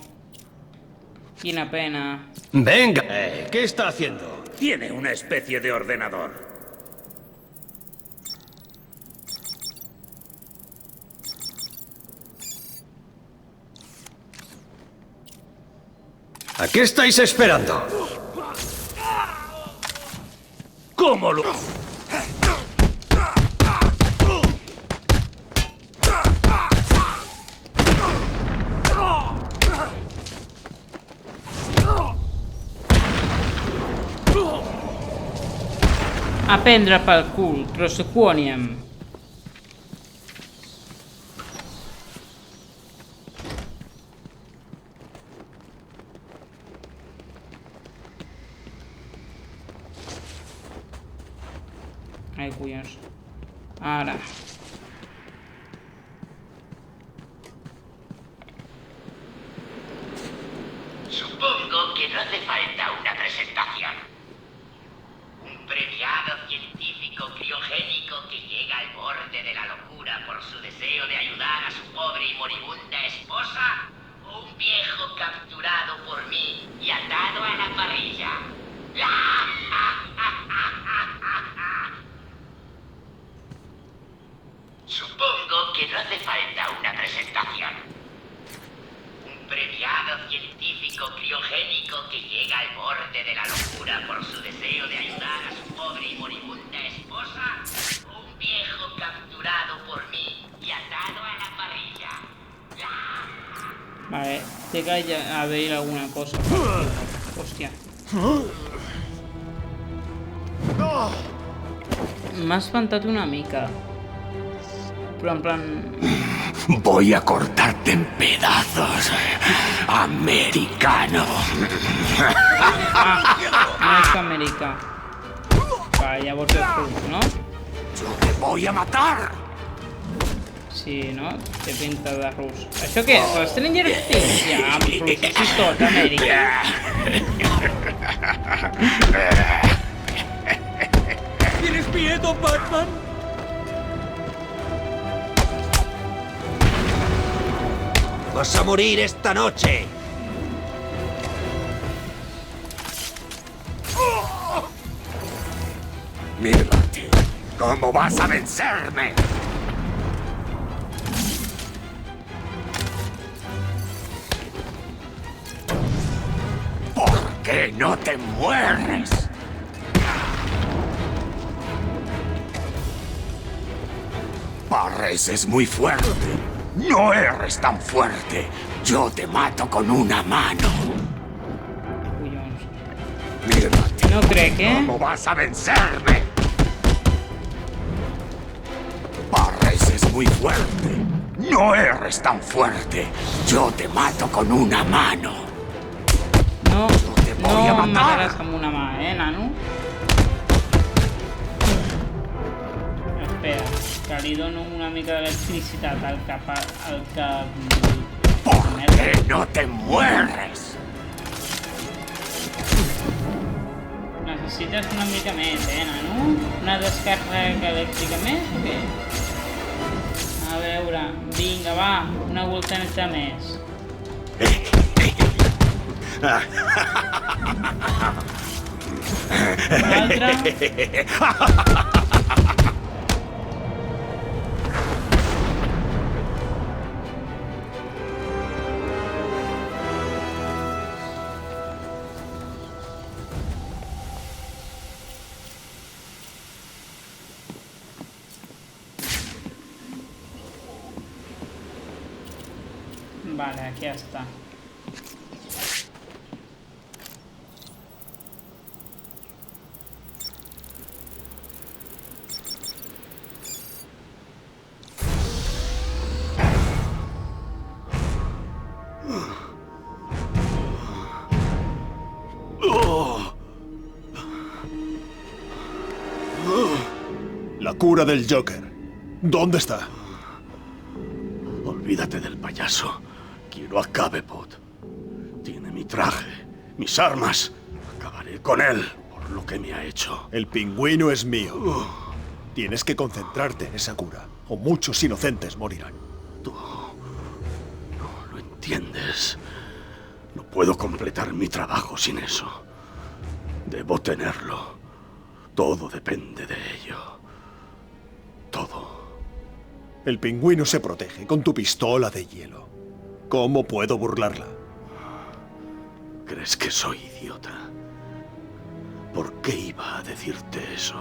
Quina pena. Venga. ¿Qué está haciendo? Tiene una especie de ordenador. ¿A qué estáis esperando? ¿Cómo lo...? A prendre pel cul, Trosequonium. Ai, collons. Ara. Supongo que no hace falta una presentación. Un premiado científico criogénico que llega al borde de la locura por su deseo de ayudar a su pobre y moribunda esposa, o un viejo capturado por mí y atado a la parrilla. Supongo que no hace falta una presentación. Un premiado científico criogénico que llega al borde de la locura por su deseo de ayudar a su pobre y moribunda esposa, o un viejo capturado por mí y atado a la parrilla. Vale, té que haver alguna cosa. Hòstia. M'ha espantat una mica. Pero en plan... Voy a cortarte en pedazos, americano. No es América. Vale, ya volvió el ¿no? Yo te voy a matar. Sí, no? Té pinta de rus. Això què és? Stranger Things? Ja, amb russos i tot, Amèrica. ¿Tienes miedo, Batman? ¡Vas a morir esta noche! Mírate. ¿Cómo vas a vencerme? ¿Por qué no te mueres? Pareces muy fuerte. No eres tan fuerte. Yo te mato con una mano. Mírate. No crec, ¿Cómo vas a vencerme? Pareces muy fuerte. No eres tan fuerte. Yo te mato con una mano. No, te voy a no em matar. mataràs amb una mà, nano? Espera, que li dono una mica d'electricitat al cap... ¿Por qué no te mueres? Necessites una mica més, nano? Una descàrrega elèctrica més o què? A veure, vinga, va, una voltaneta més. L'altra... Vale, aquí está. cura del Joker. ¿Dónde está? Olvídate del payaso. Quiero a Cabepot. Tiene mi traje, mis armas. Acabaré con él por lo que me ha hecho. El pingüino es mío. Tienes que concentrarte en esa cura, o muchos inocentes morirán. Tú no lo entiendes. No puedo completar mi trabajo sin eso. Debo tenerlo. Todo depende de ello. Todo. El pingüino se protege con tu pistola de hielo. ¿Cómo puedo burlarla? ¿Crees que soy idiota? ¿Por qué iba a decirte eso?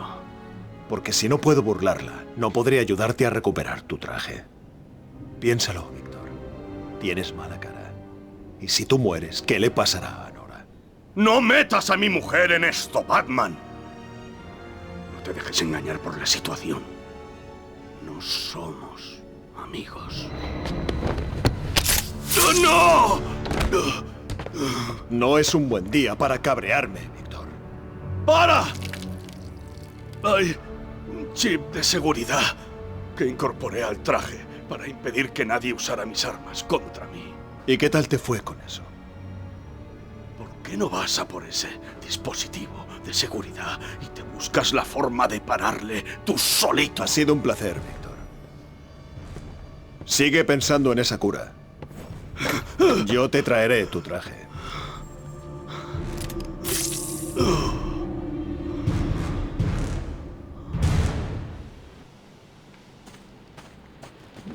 Porque si no puedo burlarla, no podré ayudarte a recuperar tu traje. Piénsalo, Víctor. Tienes mala cara. Y si tú mueres, ¿qué le pasará a Nora? ¡No metas a mi mujer en esto, Batman! No te dejes engañar por la situación. No somos amigos. ¡No! No es un buen día para cabrearme, Víctor. ¡Para! Hay un chip de seguridad que incorporé al traje para impedir que nadie usara mis armas contra mí. ¿Y qué tal te fue con eso? ¿Por qué no vas a por ese dispositivo de seguridad y te buscas la forma de pararle tú solito? Ha sido un placer, Víctor. Sigue pensando en esa cura. Yo te traeré tu traje.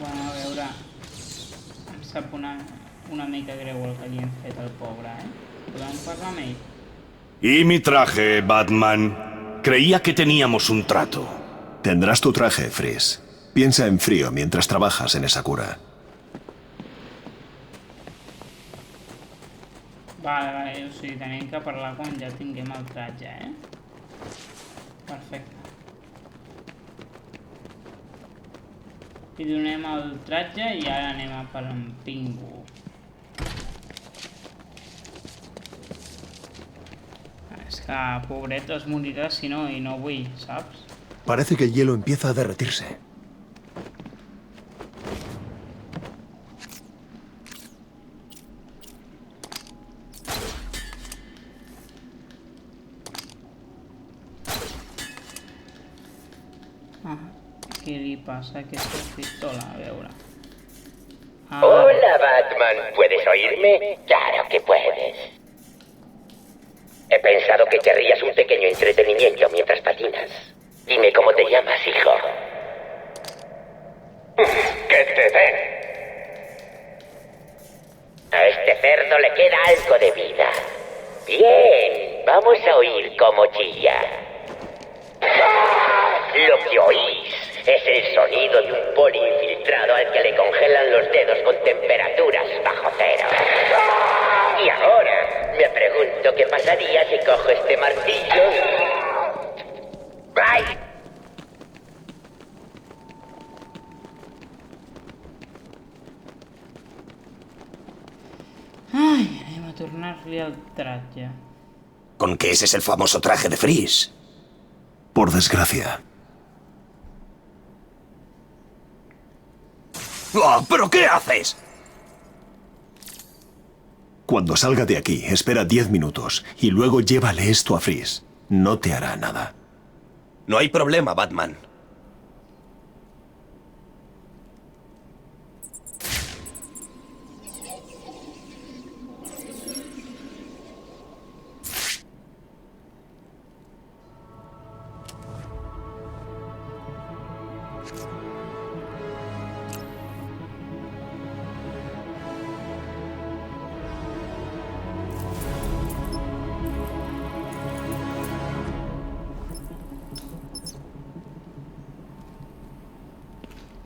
Bueno, a veure... Em sap una mica greu el que li hem fet al pobre, ¿Podem parlar amb ell? ¿Y mi traje, Batman? Creía que teníamos un trato. Tendrás tu traje, Freeze. Piensa en frío mientras trabajas en esa cura. Vale, o sigui, tenim que parlar quan ja tinguem el tratge, Perfecte. Li donem el tratge i ara anem a per en Pingu. És que, pobret, es morirà si no, i no vull, saps? Parece que el hielo empieza a derretirse. ¿Qué le pasa a aquesta pistola? A veure. Hola, Batman. ¿Puedes oírme? Claro que puedes. He pensado que querrías un pequeño entretenimiento mientras patinas. Dime cómo te llamas, hijo. ¡Que te den! A este cerdo le queda algo de vida. Bien, vamos a oír cómo chilla. Lo que oís es el sonido de un poli infiltrado al que le congelan los dedos con temperaturas bajo cero. Y ahora me pregunto qué pasaría si cojo este martillo y... ¡Ay! Ai, anem a tornar-li el tratge. ¿Con que ese es el famoso traje de Freeze? Por desgracia. ¡Oh, pero qué haces! Cuando salga de aquí, espera 10 minutos y luego llévale esto a Freeze. No te hará nada. No hay problema, Batman.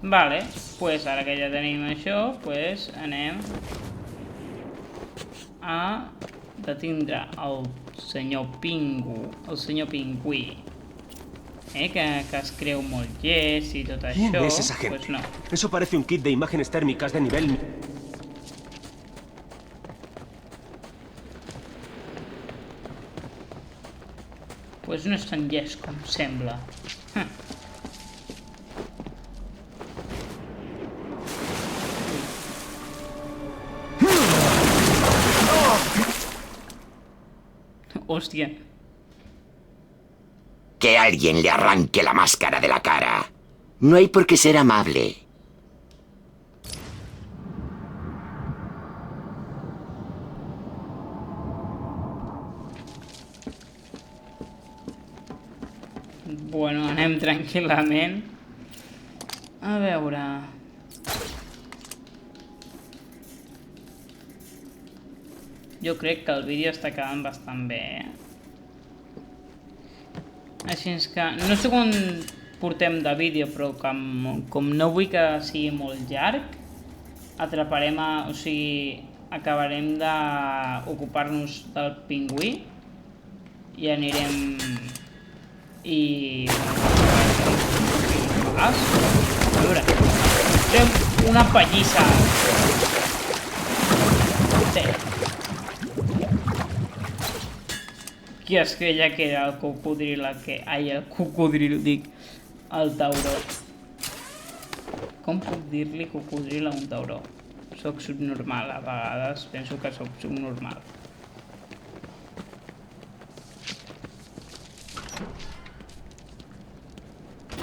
Vale, pues ara que ja tenim això, pues anem a detindre el senyor Pingu, el senyor Pingüí. Que es creu molt llest i tot això. ¿Quién es esa gente? Pues no. Eso parece un kit de imágenes térmicas de nivel... Pues no és tan llest com sembla. Hòstia. Que alguien le arranque la máscara de la cara. No hay por qué ser amable. Bueno, anem tranquil·lament. A veure... Jo crec que el vídeo està quedant bastant bé, Així és que... No sé quan portem de vídeo, però com no vull que sigui molt llarg, atraparem a... O sigui, acabarem d'ocupar-nos del pingüí i anirem... I... A veure... Fem una pallissa. Qui es creia que era el cocodril el cocodril, dic, el tauró. Com puc dir-li cocodril a un tauró? Soc subnormal, a vegades penso que soc subnormal.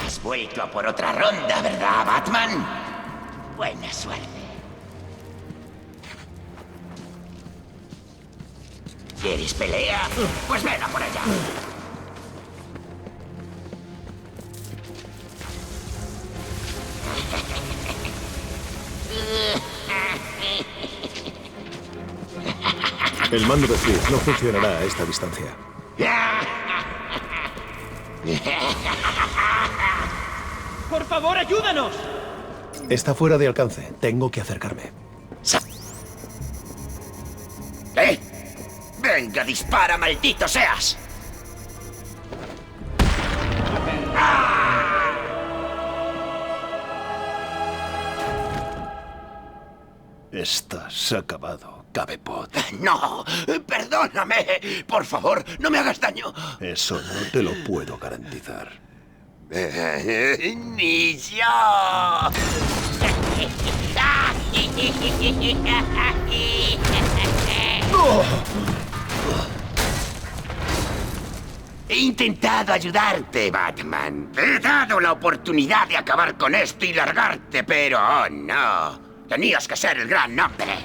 Has vuelto a por otra ronda, ¿verdad, Batman? Buena suerte. ¿Quieres pelea? Pues ven a por ella. El mando de Flick no funcionará a esta distancia. ¡Por favor, ayúdanos! Está fuera de alcance. Tengo que acercarme. ¿Eh? ¡Venga, dispara, maldito seas! Estás acabado, Cabepot. ¡No! ¡Perdóname! Por favor, no me hagas daño. Eso no te lo puedo garantizar. ¡Ni yo! He intentado ayudarte, Batman. He dado la oportunidad de acabar con esto y largarte, pero oh, no. Tenías que ser el gran hombre.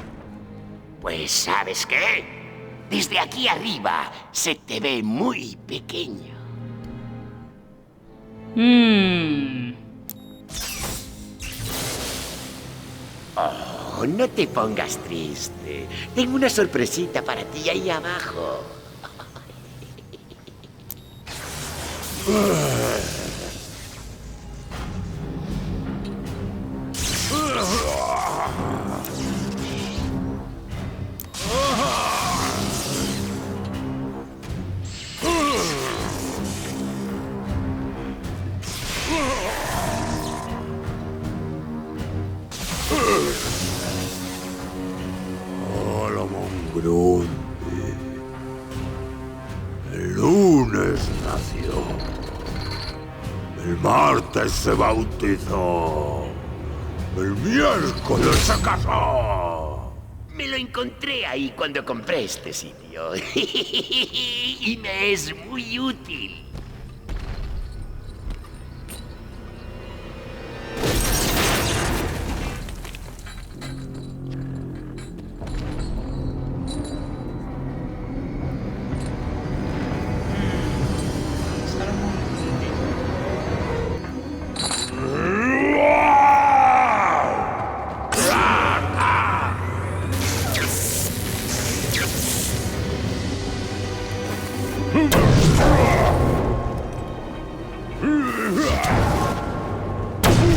Pues, ¿sabes qué? Desde aquí arriba se te ve muy pequeño. Oh, no te pongas triste. Tengo una sorpresita para ti ahí abajo. Hola, Mongrón. El lunes nació. El martes se bautizó. El miércoles se casó. Me lo encontré ahí cuando compré este sitio. Y me es muy útil.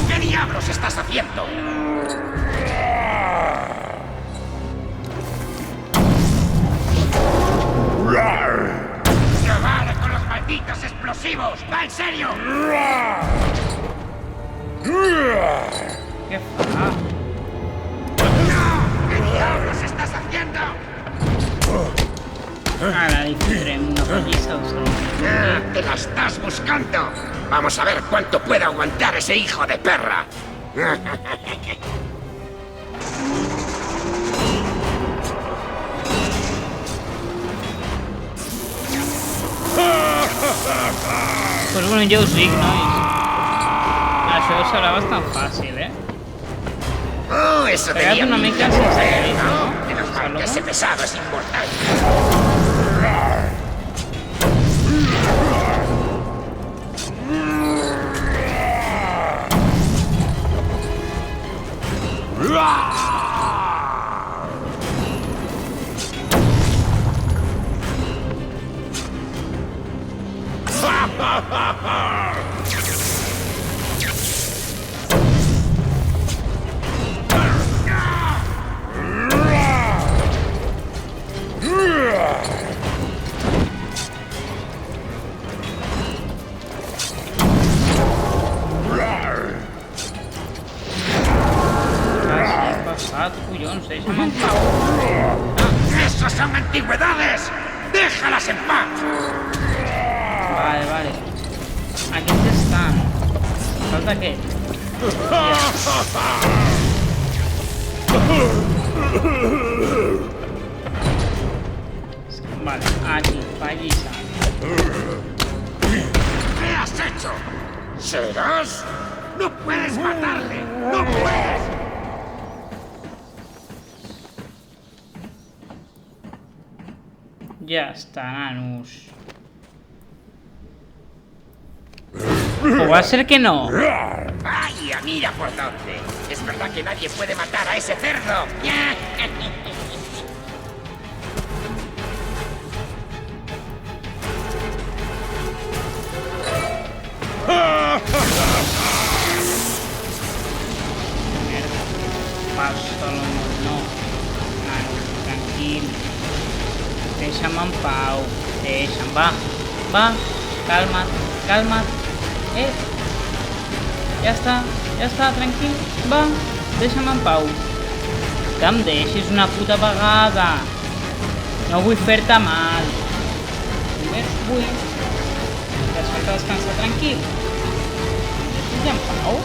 ¿Qué diablos estás haciendo? ¡No vale con los malditos explosivos! ¡Va en serio! ¿Qué fa? ¿Qué diablos estás haciendo? Ara li fotrem una pallissa al saló. ¡Te la estás buscando! Vamos a ver cuánto puede aguantar ese hijo de perra. Pues bueno, ja us dic, nois. Això serà bastant fàcil, Oh, eso Pega't tenía una pinta mica de sense mujer, crits, ¿no? no? Menos mal que ese pesado es importante. Collons, deixa'm en pau. ¡Esos son antigüedades! ¡Déjalas en paz! Vale. Aquests estan. Falta aquest. Vale, aquí, pallissa. ¿Qué has hecho? ¿Serás? ¡No puedes matarle! ¡No puedes! Ya está, nanos. ¿O va a ser que no? ¡Vaya, mira por dónde! Es verdad que nadie puede matar a ese cerdo. Solomon, no. Nano, tranquil. Deixa'm en pau. Deixa'm, va. Calma't. Ja està, tranquil. Va, deixa'm en pau. Que em deixis una puta vegada. No vull fer-te mal. Només vull deixar-te descansar tranquil. Deixa'm en pau.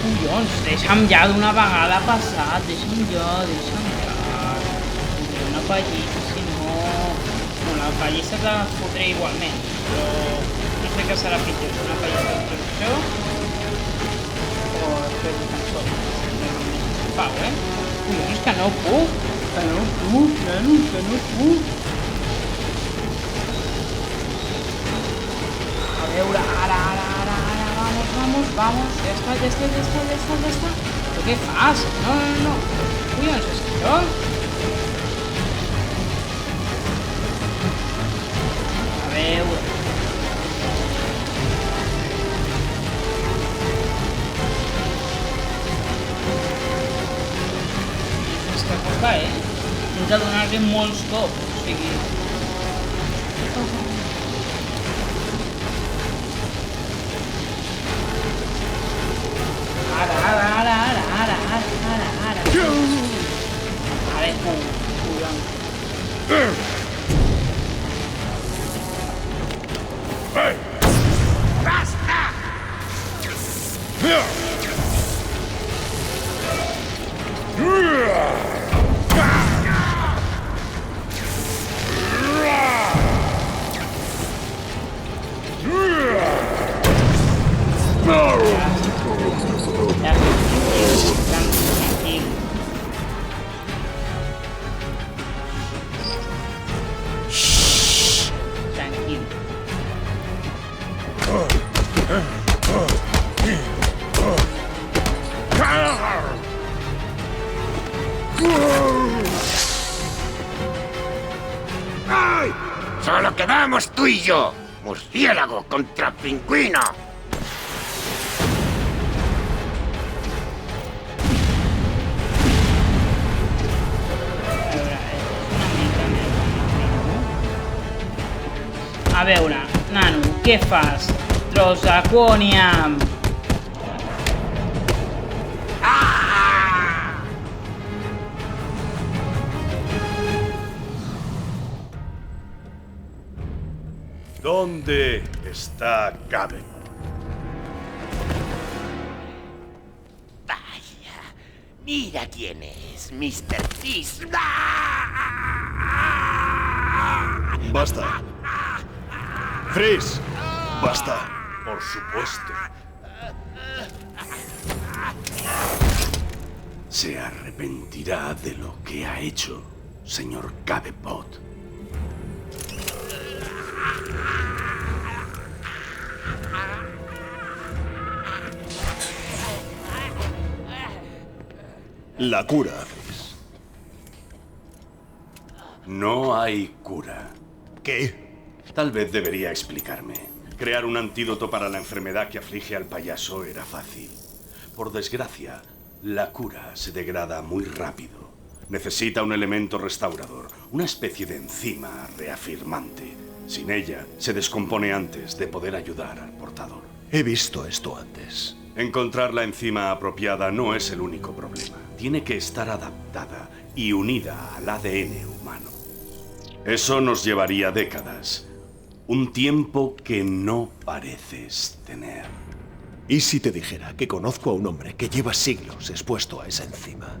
Collons, deixa'm ja d'una vegada passat. Deixa'm ja. Una pallissa, si no... Bueno, la pallissa te la fotré igualment, però no sé què serà pitjor, una pallissa d'introducció o després de cançó. Pau, Collons, que no puc, nano, que no puc. A veure, ara, vamos, ja està. Però què fas? No. Collons, és que això... A veure... És que costa, Hem de donar-li molts cops, o sigui... Ara. Vale, collons. ¡Basta! Tranquil. ¡Ay! ¡Solo quedamos tú y yo! ¡Murciélago contra pingüino! A veure, nano, què fas? Tros de Quoniam! ¿Dónde está Gabe? Vaya, mira quién es, Mr. Fist. ¡Ah! Basta. Freeze. Basta. Por supuesto. Se arrepentirá de lo que ha hecho, señor Cabepot. La cura, Freeze. No hay cura. ¿Qué? Tal vez debería explicarme. Crear un antídoto para la enfermedad que aflige al payaso era fácil. Por desgracia, la cura se degrada muy rápido. Necesita un elemento restaurador, una especie de enzima reafirmante. Sin ella, se descompone antes de poder ayudar al portador. He visto esto antes. Encontrar la enzima apropiada no es el único problema. Tiene que estar adaptada y unida al ADN humano. Eso nos llevaría décadas. Un tiempo que no pareces tener. ¿Y si te dijera que conozco a un hombre que lleva siglos expuesto a esa enzima?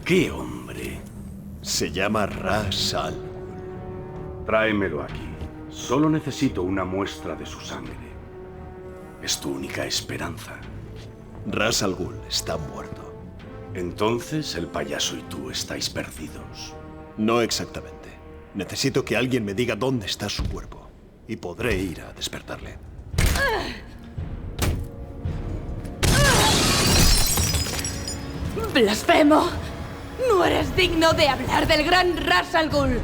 ¿Qué hombre? Se llama Ra's al Ghul. Tráemelo aquí. Solo necesito una muestra de su sangre. Es tu única esperanza. Ra's al Ghul está muerto. Entonces el payaso y tú estáis perdidos. No exactamente. Necesito que alguien me diga dónde está su cuerpo. Y podré ir a despertarle. ¡Blasfemo! ¡No eres digno de hablar del gran Ra's al Ghul!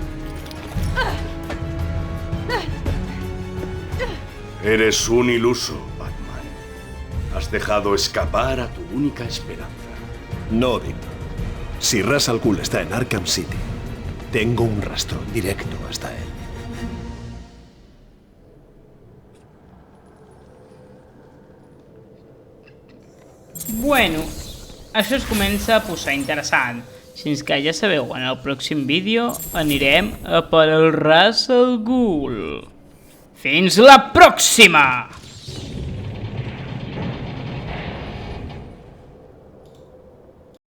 Eres un iluso, Batman. Has dejado escapar a tu única esperanza. No, Víctor. Si Ra's al Ghul está en Arkham City, tengo un rastro directo hasta él. Bueno, això es comença a posar interessant. Fins que ja sabeu, en el pròxim vídeo anirem a per el Ra's al Ghul. Fins la pròxima!